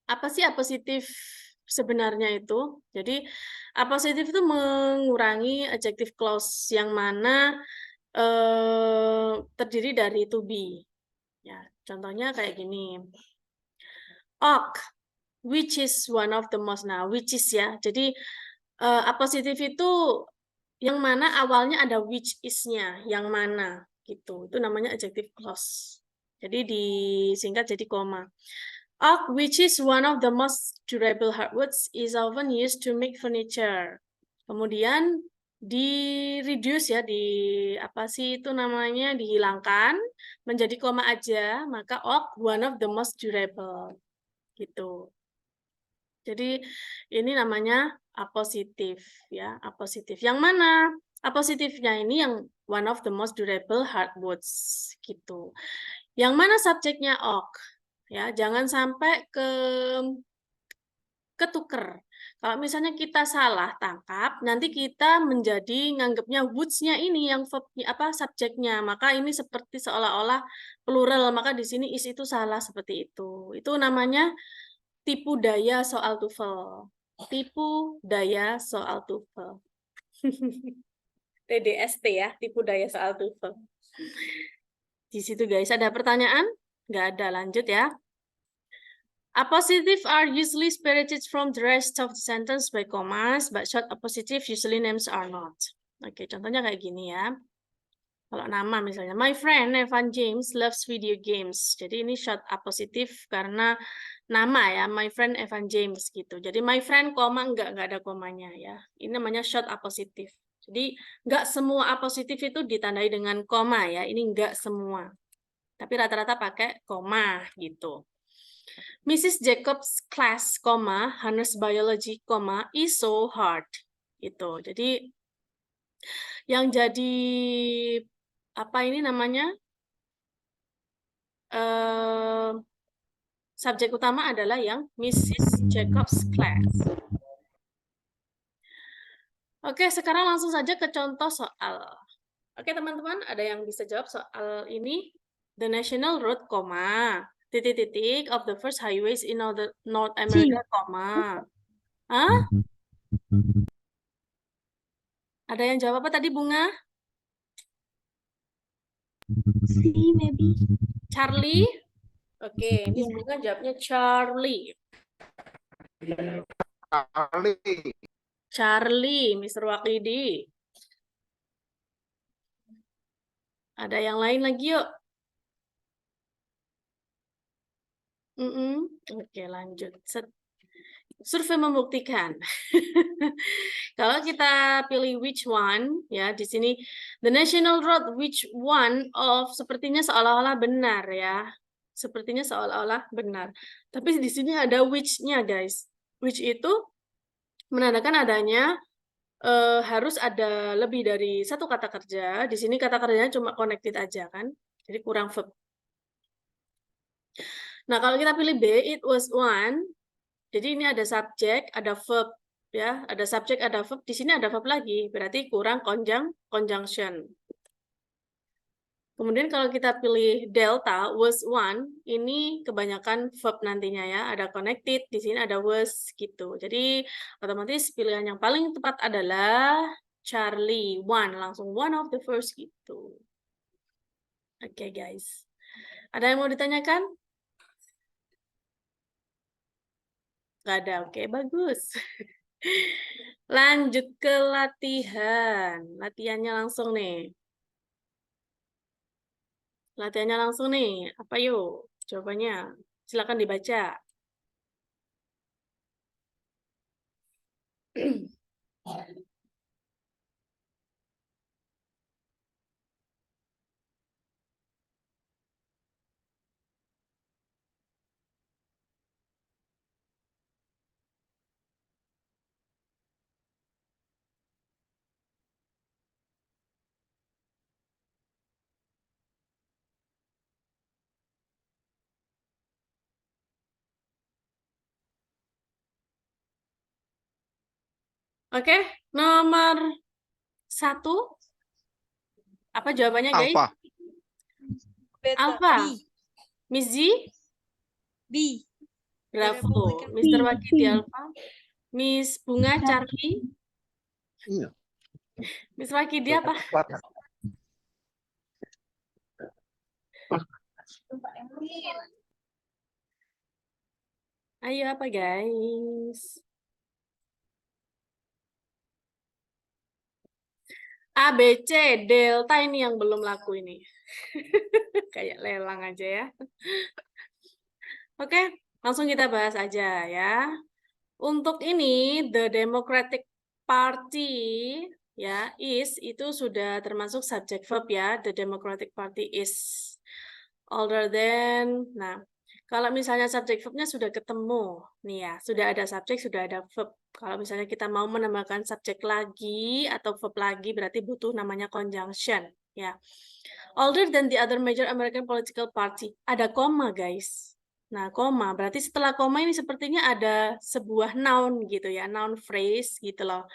apa sih apositif sebenarnya itu? Jadi apositif itu mengurangi adjective clause yang mana terdiri dari to be. Ya, contohnya kayak gini. Ok, which is one of the most. Nah, which is ya. Jadi apositif itu yang mana awalnya ada which is-nya, yang mana gitu. Itu namanya adjective clause. Jadi disingkat jadi koma. Ok, which is one of the most durable hardwoods, is often used to make furniture. Kemudian di reduce ya, di apa sih itu namanya, dihilangkan menjadi koma aja, maka oak one of the most durable gitu. Jadi ini namanya apositif ya, apositif. Yang mana apositifnya ini yang one of the most durable hardwoods gitu. Yang mana subjeknya oak ya, jangan sampai ketuker. Kalau misalnya kita salah tangkap, nanti kita menjadi nganggapnya woods-nya ini yang verb-nya apa subjeknya, maka ini seperti seolah-olah plural, maka di sini is itu salah seperti itu. Itu namanya tipu daya soal TOEFL. Tipu daya soal TOEFL. TDST ya, tipu daya soal TOEFL. Di situ guys, ada pertanyaan? Nggak ada, lanjut ya. Appositive are usually separated from the rest of the sentence by commas, but short appositive usually names are not. Oke, contohnya kayak gini ya. Kalau nama misalnya, my friend Evan James loves video games. Jadi ini short appositive karena nama ya, my friend Evan James gitu. Jadi my friend, koma, enggak ada komanya ya. Ini namanya short appositive. Jadi enggak semua appositive itu ditandai dengan koma ya, ini enggak semua. Tapi rata-rata pakai koma gitu. Mrs. Jacobs class, Hannah's biology, is so hard. Gitu. Jadi yang jadi apa ini namanya? Subjek utama adalah yang Mrs. Jacobs class. Oke, sekarang langsung saja ke contoh soal. Oke, teman-teman, ada yang bisa jawab soal ini? The national road, titik-titik of the first highways in North America, Hah? Ada yang jawab apa tadi, Bunga? C, maybe. Charlie? Oke, ini Bunga jawabnya Charlie. Charlie, Mr. Wakidi. Ada yang lain lagi yuk. Oke, lanjut. Survei membuktikan. Kalau kita pilih which one, ya di sini the national road which one of, sepertinya seolah-olah benar ya. Sepertinya seolah-olah benar. Tapi di sini ada which-nya guys. Which itu menandakan adanya harus ada lebih dari satu kata kerja. Di sini kata kerjanya cuma connected aja kan. Jadi kurang verb. Nah, kalau kita pilih B, it was one. Jadi ini ada subjek, ada verb ya, ada subjek, ada verb. Di sini ada verb lagi, berarti kurang conjunction. Kemudian kalau kita pilih delta, was one, ini kebanyakan verb nantinya ya. Ada connected, di sini ada was gitu. Jadi otomatis pilihan yang paling tepat adalah Charlie, one. Langsung one of the first gitu. Oke guys. Ada yang mau ditanyakan? Nggak ada, oke bagus. Lanjut ke latihan. Latihannya langsung nih. Latihannya langsung nih. Apa yuk? Jawabannya. Silakan dibaca. Oke, nomor 1. Apa jawabannya, guys? Alpha. Beta. Alpha. B. Miss Z? B. Bravo. Republican Mr. Party. Wakidi Alpha. Miss Bunga Charlie? Iya. Miss Wakidi apa? Ayo apa, guys? A, B, C, delta ini yang belum laku ini. Kayak lelang aja ya. Oke, langsung kita bahas aja ya. Untuk ini, the Democratic Party ya, itu sudah termasuk subject verb ya. The Democratic Party is older than. Nah, kalau misalnya subject verbnya sudah ketemu, nih ya, sudah ada subject, sudah ada verb. Kalau misalnya kita mau menambahkan subject lagi atau verb lagi, berarti butuh namanya conjunction ya. Older than the other major American political party. Ada koma, guys. Nah, koma berarti setelah koma ini sepertinya ada sebuah noun gitu ya, noun phrase gitu loh.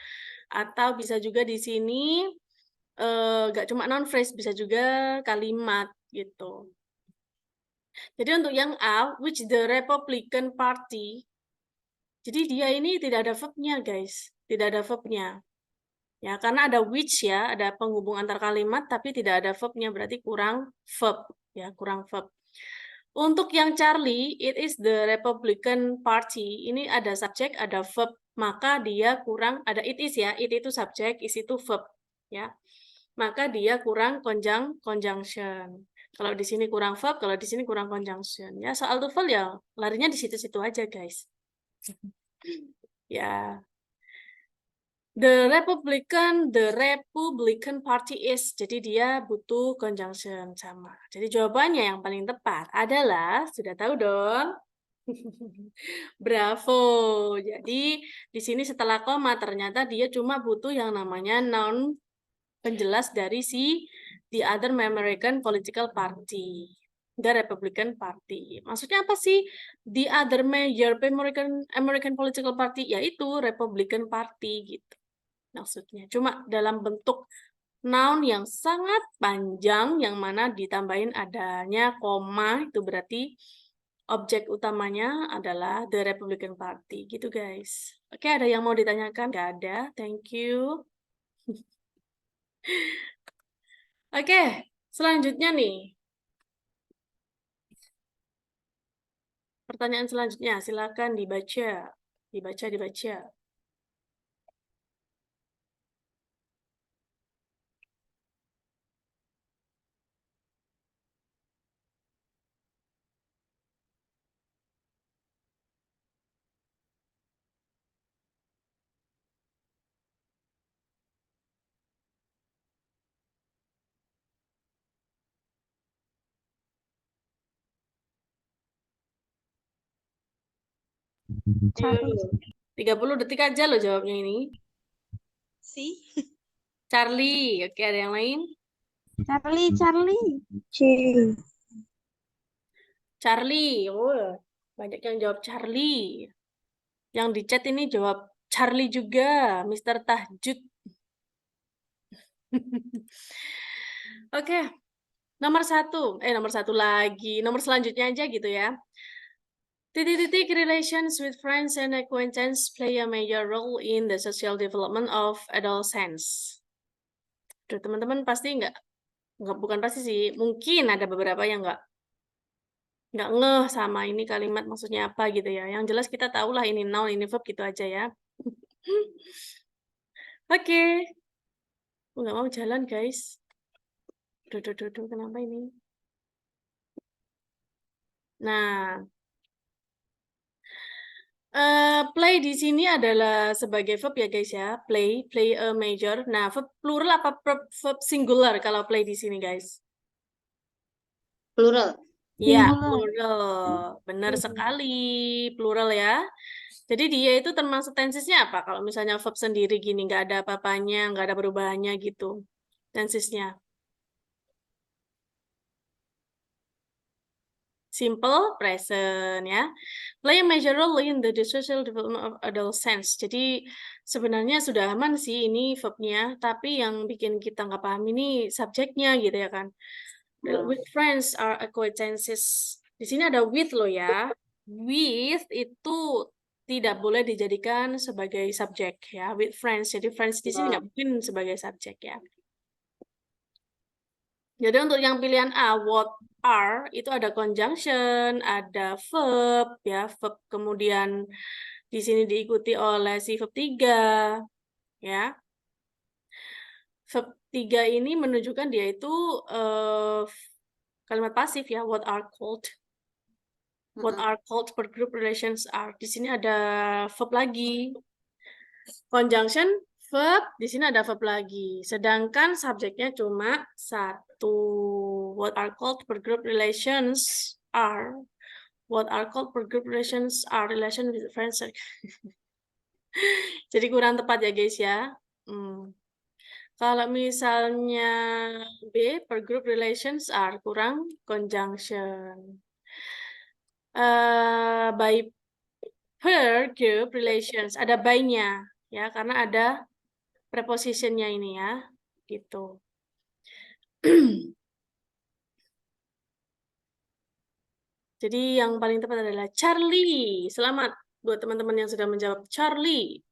Atau bisa juga di sini nggak cuma noun phrase, bisa juga kalimat gitu. Jadi untuk yang A, which the Republican Party, jadi dia ini tidak ada verbnya, guys. Tidak ada verbnya. Ya, karena ada which ya, ada penghubung antar kalimat, tapi tidak ada verbnya, berarti kurang verb. Ya, kurang verb. Untuk yang Charlie, it is the Republican Party. Ini ada subjek, ada verb. Maka dia kurang, ada it is ya, it itu subjek, is itu verb. Ya, maka dia kurang conjunction. Kalau di sini kurang verb, kalau di sini kurang conjunction. Ya, soal TOEFL ya larinya di situ-situ aja, guys. Ya. The Republican Party is. Jadi dia butuh conjunction sama. Jadi jawabannya yang paling tepat adalah, sudah tahu dong? Bravo. Jadi di sini setelah koma ternyata dia cuma butuh yang namanya noun penjelas dari si the other American political party, the Republican Party. Maksudnya apa sih the other major American political party? Yaitu Republican Party gitu. Maksudnya cuma dalam bentuk noun yang sangat panjang yang mana ditambahin adanya koma, itu berarti objek utamanya adalah the Republican Party gitu, guys. Oke, ada yang mau ditanyakan? Nggak ada. Thank you. Oke, selanjutnya nih. Pertanyaan selanjutnya, silakan dibaca. Dibaca. Charlie. 30 detik aja loh jawabnya ini. C. Charlie, oke ada yang lain? Charlie. C. Charlie, oh banyak yang jawab Charlie. Yang di chat ini jawab Charlie juga, Mr. Tahjud. Oke, Nomor satu lagi. Nomor selanjutnya aja gitu ya. Titik-titik relations with friends and acquaintance play a major role in the social development of adolescence. Duh, teman-teman pasti nggak bukan pasti sih, mungkin ada beberapa yang nggak ngeh sama ini kalimat maksudnya apa gitu ya. Yang jelas kita tahulah ini noun, ini verb gitu aja ya. Oke. Nggak mau jalan guys. Duh, kenapa ini? Nah, play di sini adalah sebagai verb ya guys ya. Play a major. Nah, verb plural apa verb singular kalau play di sini guys? Plural. Iya, Singular. plural. Benar sekali, plural ya. Jadi dia itu termasuk tensesnya apa? Kalau misalnya verb sendiri gini, nggak ada apa-apanya, nggak ada perubahannya gitu. Tensesnya. Simple present ya. Play a major role in the social development of adolescence. Jadi sebenarnya sudah aman sih ini verbnya, tapi yang bikin kita nggak paham ini subjeknya gitu ya kan. With friends are acquaintances. Di sini ada with loh ya. With itu tidak boleh dijadikan sebagai subjek ya. With friends. Jadi friends di sini nggak mungkin sebagai subjek ya. Jadi untuk yang pilihan A, what are, itu ada conjunction, ada verb, ya, verb kemudian di sini diikuti oleh si verb 3, ya. Verb 3 ini menunjukkan dia itu kalimat pasif ya, what are called. What are called per group relations are. Di sini ada verb lagi. Conjunction, verb, di sini ada verb lagi. Sedangkan subjeknya cuma satu. What are called per group relations are. What are called per group relations are relation with friends. Jadi kurang tepat ya guys ya. Kalau misalnya B, per group relations are, kurang conjunction. By per group relations, ada by-nya ya, karena ada prepositionnya ini ya, gitu. Jadi yang paling tepat adalah Charlie. Selamat buat teman-teman yang sudah menjawab Charlie.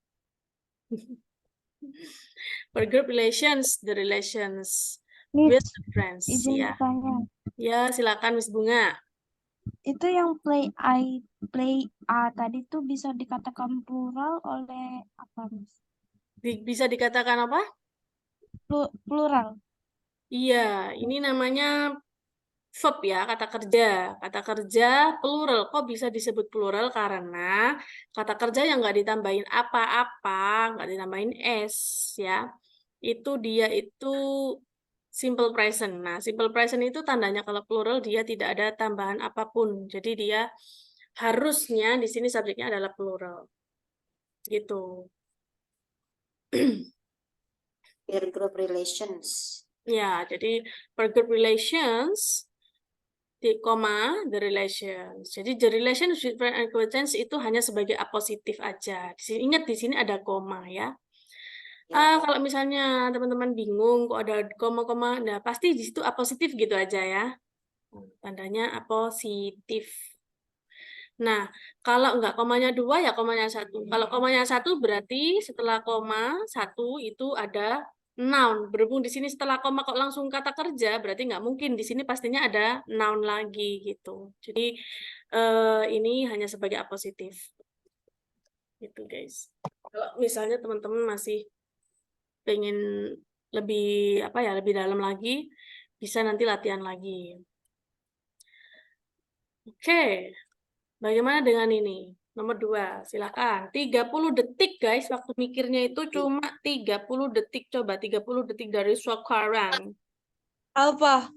Per group relations, the relations with Miss, friends. izin Ya, bertanya. ya silakan Miss Bunga. Itu yang play A tadi tuh bisa dikatakan plural oleh apa, Miss? Bisa dikatakan apa? Plural. Iya, ini namanya verb ya, kata kerja. Kata kerja plural. Kok bisa disebut plural? Karena kata kerja yang nggak ditambahin apa-apa, nggak ditambahin s, ya. Itu dia itu simple present. Nah, simple present itu tandanya kalau plural dia tidak ada tambahan apapun. Jadi dia harusnya di sini subjeknya adalah plural. Gitu. Per group relations. Ya, jadi per group relations di koma the relations. Jadi the relations with friend and acquaintance itu hanya sebagai apositif aja. Di sini, ingat di sini ada koma ya. Kalau misalnya teman-teman bingung kok ada koma-koma, nah pasti di situ apositif gitu aja ya. Tandanya apositif. Nah, kalau enggak komanya 2 ya komanya 1. Kalau komanya 1 berarti setelah koma 1 itu ada noun. Berhubung di sini setelah koma kok langsung kata kerja, berarti nggak mungkin. Di sini pastinya ada noun lagi gitu. Jadi ini hanya sebagai apositif. Gitu guys. Kalau misalnya teman-teman masih pengen lebih lebih dalam lagi, bisa nanti latihan lagi. Oke. Bagaimana dengan ini? Nomor 2, silakan. 30 detik guys, waktu mikirnya itu cuma 30 detik. Coba 30 detik dari sekarang. Alpha.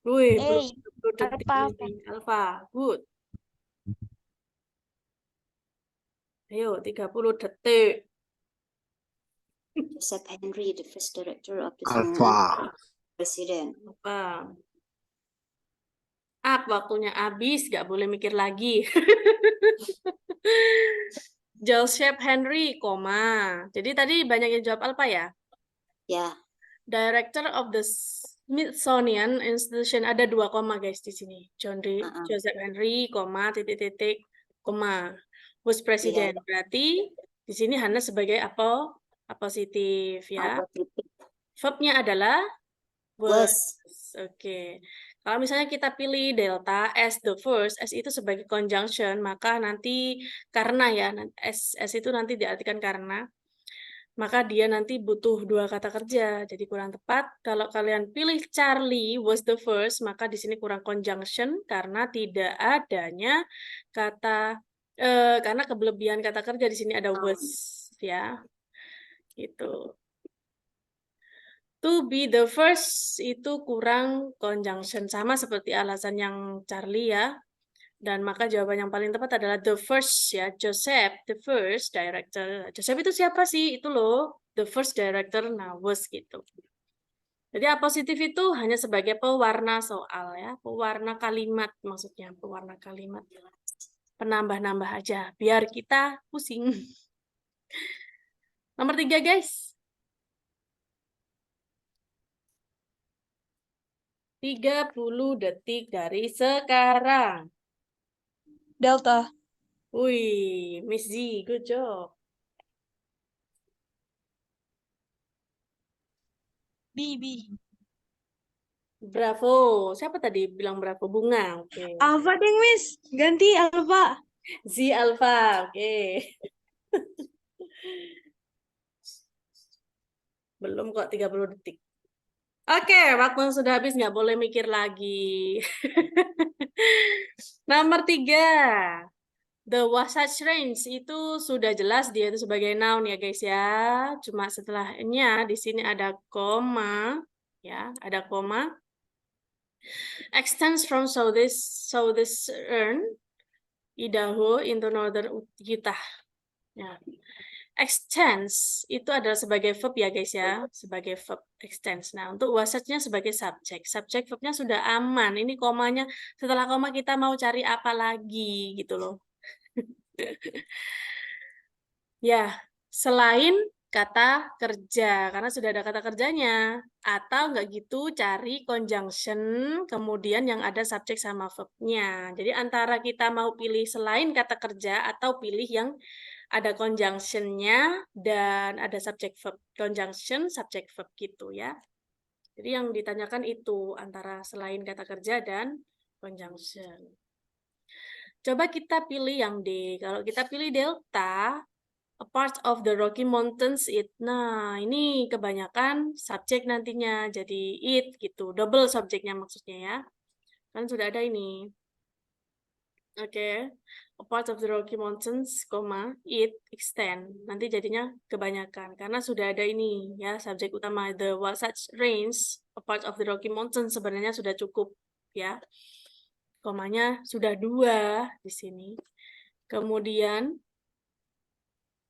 Wih, belum 30 detik Alpha. ini. Alpha, good. Ayo, 30 detik. Joseph Henry, the first director of the Alpha. president. Waktunya habis, nggak boleh mikir lagi. Joseph Henry, koma. Jadi tadi banyak yang jawab Alpha ya? Ya. Director of the Smithsonian Institution ada 2 koma guys di sini. Joseph Henry, koma, titik-titik, koma. Who's president? Berarti di sini Hana sebagai positif ya. Verbnya adalah was. Oke. Kalau misalnya kita pilih delta as the first, as itu sebagai conjunction, maka nanti karena ya, as itu nanti diartikan karena. Maka dia nanti butuh 2 kata kerja, jadi kurang tepat. Kalau kalian pilih Charlie was the first, maka di sini kurang conjunction karena tidak adanya kata karena kelebihan kata kerja di sini ada was ya. Gitu. To be the first itu kurang conjunction, sama seperti alasan yang Charlie ya. Dan maka jawaban yang paling tepat adalah the first ya, Joseph, the first director. Joseph itu siapa sih? Itu loh, the first director was gitu. Jadi apositif itu hanya sebagai pewarna soal ya, pewarna kalimat maksudnya, pewarna kalimat. Penambah-nambah aja, biar kita pusing. Nomor 3 guys. 30 detik dari sekarang. Delta. Wih, Miss Z, good job. B. Bravo. Siapa tadi bilang bravo? Bunga. Oke. Alpha deh, Miss. Ganti Alpha. Z Alpha. Oke. Belum kok 30 detik. Oke, waktu sudah habis, nggak boleh mikir lagi. Nomor 3. The Wasatch Range itu sudah jelas dia itu sebagai noun ya guys ya. Cuma setelahnya di sini ada koma ya, ada koma. Extends from southeastern Idaho into northern Utah. Ya. Extends itu adalah sebagai verb ya guys ya, sebagai verb extends. Nah, untuk wasatchnya sebagai subjek. Subjek verbnya sudah aman. Ini komanya, setelah koma kita mau cari apa lagi gitu loh. Ya, selain kata kerja, karena sudah ada kata kerjanya. Atau nggak gitu, cari conjunction, kemudian yang ada subjek sama verb-nya. Jadi antara kita mau pilih selain kata kerja, atau pilih yang ada conjunction-nya, dan ada subjek verb. Conjunction, subjek verb gitu ya. Jadi yang ditanyakan itu, antara selain kata kerja dan conjunction. Coba kita pilih yang D. Kalau kita pilih delta, a part of the Rocky Mountains nah ini kebanyakan subjek nantinya jadi it gitu, double subjeknya maksudnya ya, kan sudah ada ini. Oke. A part of the Rocky Mountains, it extend, nanti jadinya kebanyakan karena sudah ada ini ya, subjek utama the Wasatch Range, a part of the Rocky Mountains sebenarnya sudah cukup ya, komanya sudah 2 di sini. Kemudian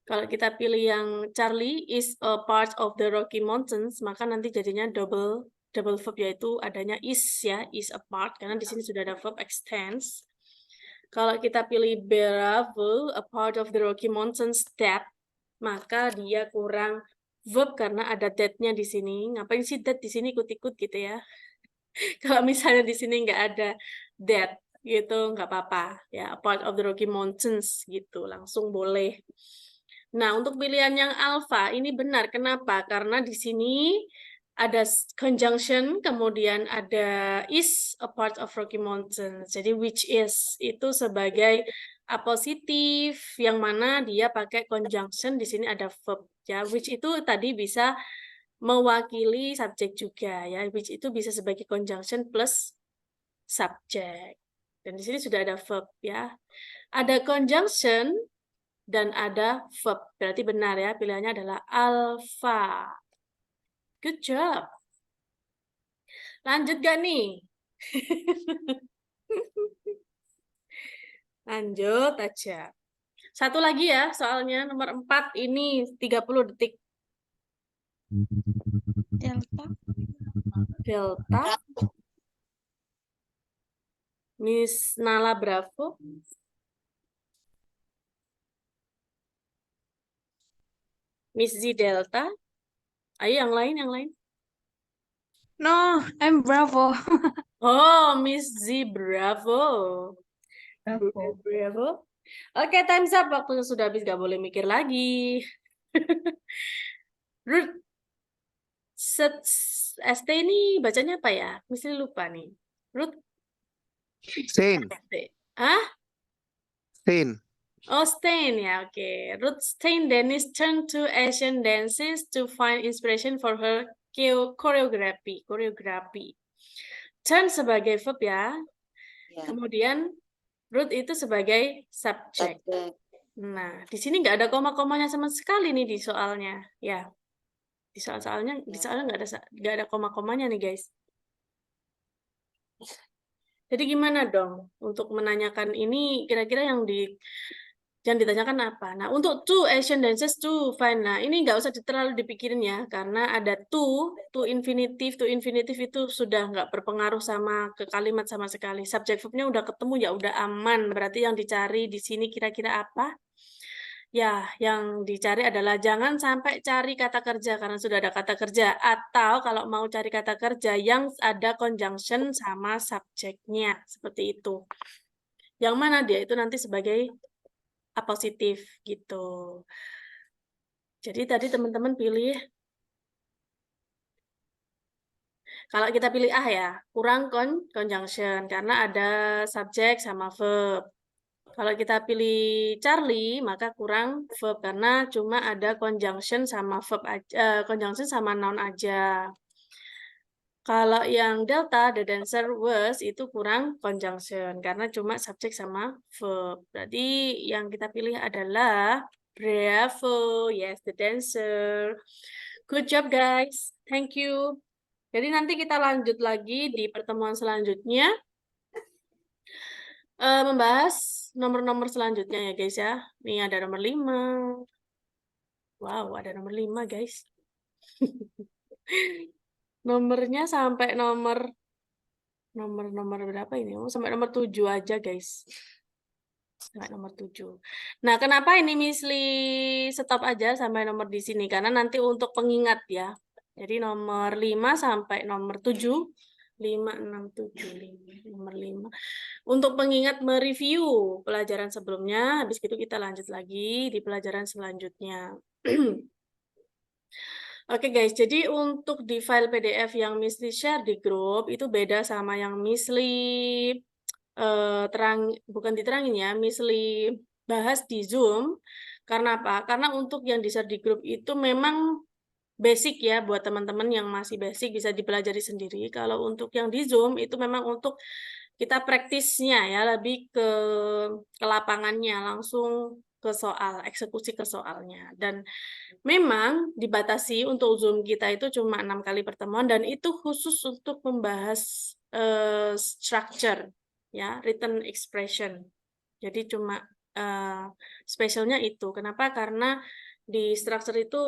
kalau kita pilih yang Charlie is a part of the Rocky Mountains, maka nanti jadinya double verb, yaitu adanya is ya, is a part, karena di sini sudah ada verb extends. Kalau kita pilih Bravo, a part of the Rocky Mountains that, maka dia kurang verb karena ada that-nya di sini. Ngapain sih that di sini ikut-ikut gitu ya? Kalau misalnya di sini nggak ada that gitu, nggak apa-apa ya, a part of the Rocky Mountains gitu, langsung boleh. Nah, untuk pilihan yang alpha ini benar. Kenapa? Karena di sini ada conjunction, kemudian ada is a part of Rocky Mountains. Jadi which is itu sebagai apositif, yang mana dia pakai conjunction, di sini ada verb ya. Which itu tadi bisa mewakili subjek juga ya. Which itu bisa sebagai conjunction plus subjek. Dan di sini sudah ada verb ya. Ada conjunction dan ada verb. Berarti benar ya, pilihannya adalah alpha. Good job. Lanjut gak nih? Lanjut aja. Satu lagi ya, soalnya nomor 4 ini 30 detik. Delta. Miss Nala Bravo. Miss Z Delta. Ayo yang lain. No, I'm Bravo. Oh, Miss Z, bravo. Bravo. Oke, time's up. Waktunya sudah habis, gak boleh mikir lagi. Ruth, ST ini bacanya apa ya? Mesti lupa nih. Ruth, Stain. ST. Ah? Stain. Oh, Stein, ya, oke. Ruth Stein Dennis turned to Asian dances to find inspiration for her choreography. Turn sebagai verb ya. Ya, Kemudian Ruth itu sebagai subject. subjek. Nah, di sini nggak ada koma-komanya sama sekali nih di soalnya, ya. Di soalnya nggak ada koma-komanya nih guys. Jadi gimana dong untuk menanyakan ini kira-kira yang ditanyakan apa? Nah, untuk to Asian dances to find. Nah, ini nggak usah terlalu dipikirin ya, karena ada to infinitive itu sudah nggak berpengaruh sama ke kalimat sama sekali. Subject verbnya udah ketemu ya udah aman. Berarti yang dicari di sini kira-kira apa? Ya, yang dicari adalah jangan sampai cari kata kerja karena sudah ada kata kerja. Atau kalau mau cari kata kerja yang ada conjunction sama subjeknya. Seperti itu. Yang mana dia itu nanti sebagai positif gitu. Jadi tadi teman-teman pilih, kalau kita pilih A ya, kurang conjunction karena ada subjek sama verb. Kalau kita pilih Charlie, maka kurang verb karena cuma ada conjunction sama verb aja, conjunction sama noun aja. Kalau yang Delta, the dancer was, itu kurang conjunction karena cuma subjek sama verb. Berarti yang kita pilih adalah bravo, yes, the dancer. Good job, guys. Thank you. Jadi nanti kita lanjut lagi di pertemuan selanjutnya. Membahas nomor-nomor selanjutnya ya, guys ya. Nih ada nomor 5. Wow, ada nomor 5, guys. Nomornya sampai nomor berapa ini? Oh, sampai nomor 7 aja, guys. Sampai nomor 7. Nah, kenapa ini Misli stop aja sampai nomor di sini? Karena nanti untuk pengingat ya. Jadi nomor 5 sampai nomor 7. 5, 6, 7, 5. Nomor 5. Untuk pengingat mereview pelajaran sebelumnya, habis itu kita lanjut lagi di pelajaran selanjutnya. Oke guys, jadi untuk di file PDF yang Misli share di grup, itu beda sama yang Misli bukan diterangin ya, Misli bahas di Zoom. Karena apa? Karena untuk yang di share di grup itu memang basic ya, buat teman-teman yang masih basic bisa dipelajari sendiri. Kalau untuk yang di Zoom itu memang untuk kita praktisnya ya, lebih ke lapangannya, langsung ke soal, eksekusi ke soalnya. Dan memang dibatasi untuk Zoom kita itu cuma 6 kali pertemuan dan itu khusus untuk membahas structure ya, written expression. Jadi cuma spesialnya itu. Kenapa? Karena di structure itu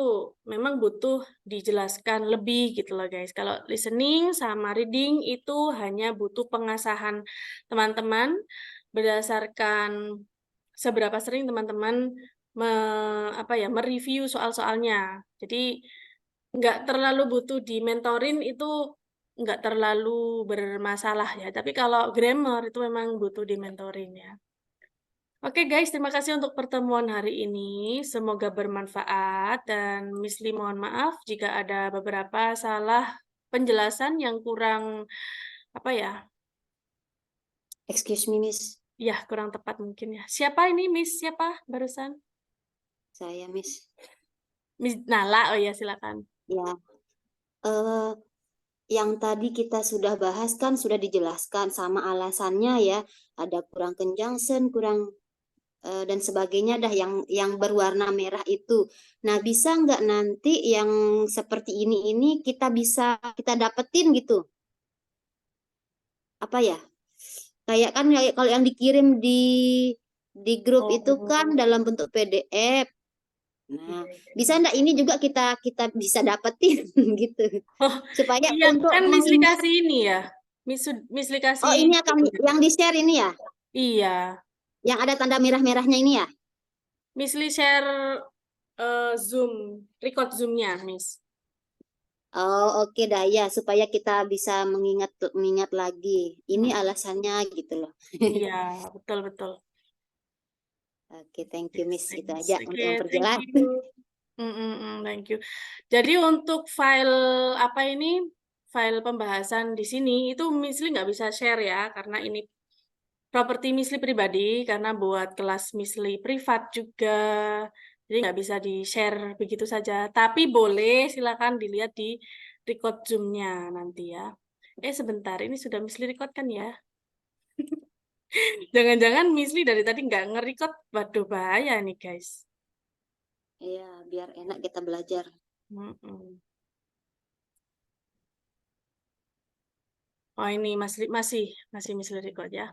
memang butuh dijelaskan lebih gitu loh guys. Kalau listening sama reading itu hanya butuh pengasahan teman-teman berdasarkan seberapa sering teman-teman mereview soal-soalnya. Jadi nggak terlalu butuh di mentorin itu nggak terlalu bermasalah ya. Tapi kalau grammar itu memang butuh di mentorin ya. Oke guys, terima kasih untuk pertemuan hari ini. Semoga bermanfaat dan Misli mohon maaf jika ada beberapa salah penjelasan yang kurang Excuse me, Miss. ya kurang tepat mungkin ya. Siapa ini Miss? Siapa barusan? Saya, Miss. Miss Nala, oh ya silakan. Ya. Yang tadi kita sudah bahas kan sudah dijelaskan sama alasannya ya. Ada kurang conjunction, kurang dan sebagainya dah yang berwarna merah itu. Nah, bisa nggak nanti yang seperti ini kita bisa kita dapetin gitu? Apa ya? Kayak kan kalau yang dikirim di grup itu kan dalam bentuk PDF. Nah, bisa enggak ini juga kita bisa dapetin gitu. Supaya Iya, untuk kan Misli kasih ini ya. Misli kasih. Oh, ini akan yang di-share ini ya? Iya. Yang ada tanda merah-merahnya ini ya? Misli share Zoom, record Zoom-nya, Miss. Oh, oke dah ya, supaya kita bisa mengingat lagi. Ini Hmm. alasannya gitu loh. Iya, betul. Oke, thank you Miss. Itu Thanks. aja Oke, untuk yang thank perjelas. you. Thank you. Jadi untuk file apa ini, file pembahasan di sini itu Misli nggak bisa share ya, karena ini properti Misli pribadi, karena buat kelas Misli privat juga. Jadi nggak bisa di-share begitu saja. Tapi boleh, silakan dilihat di record Zoom-nya nanti ya. Sebentar, ini sudah Misli record kan ya? Jangan-jangan Misli dari tadi nggak nge-record, waduh bahaya nih guys. Iya, biar enak kita belajar. Mm-mm. Oh ini masih Misli record ya.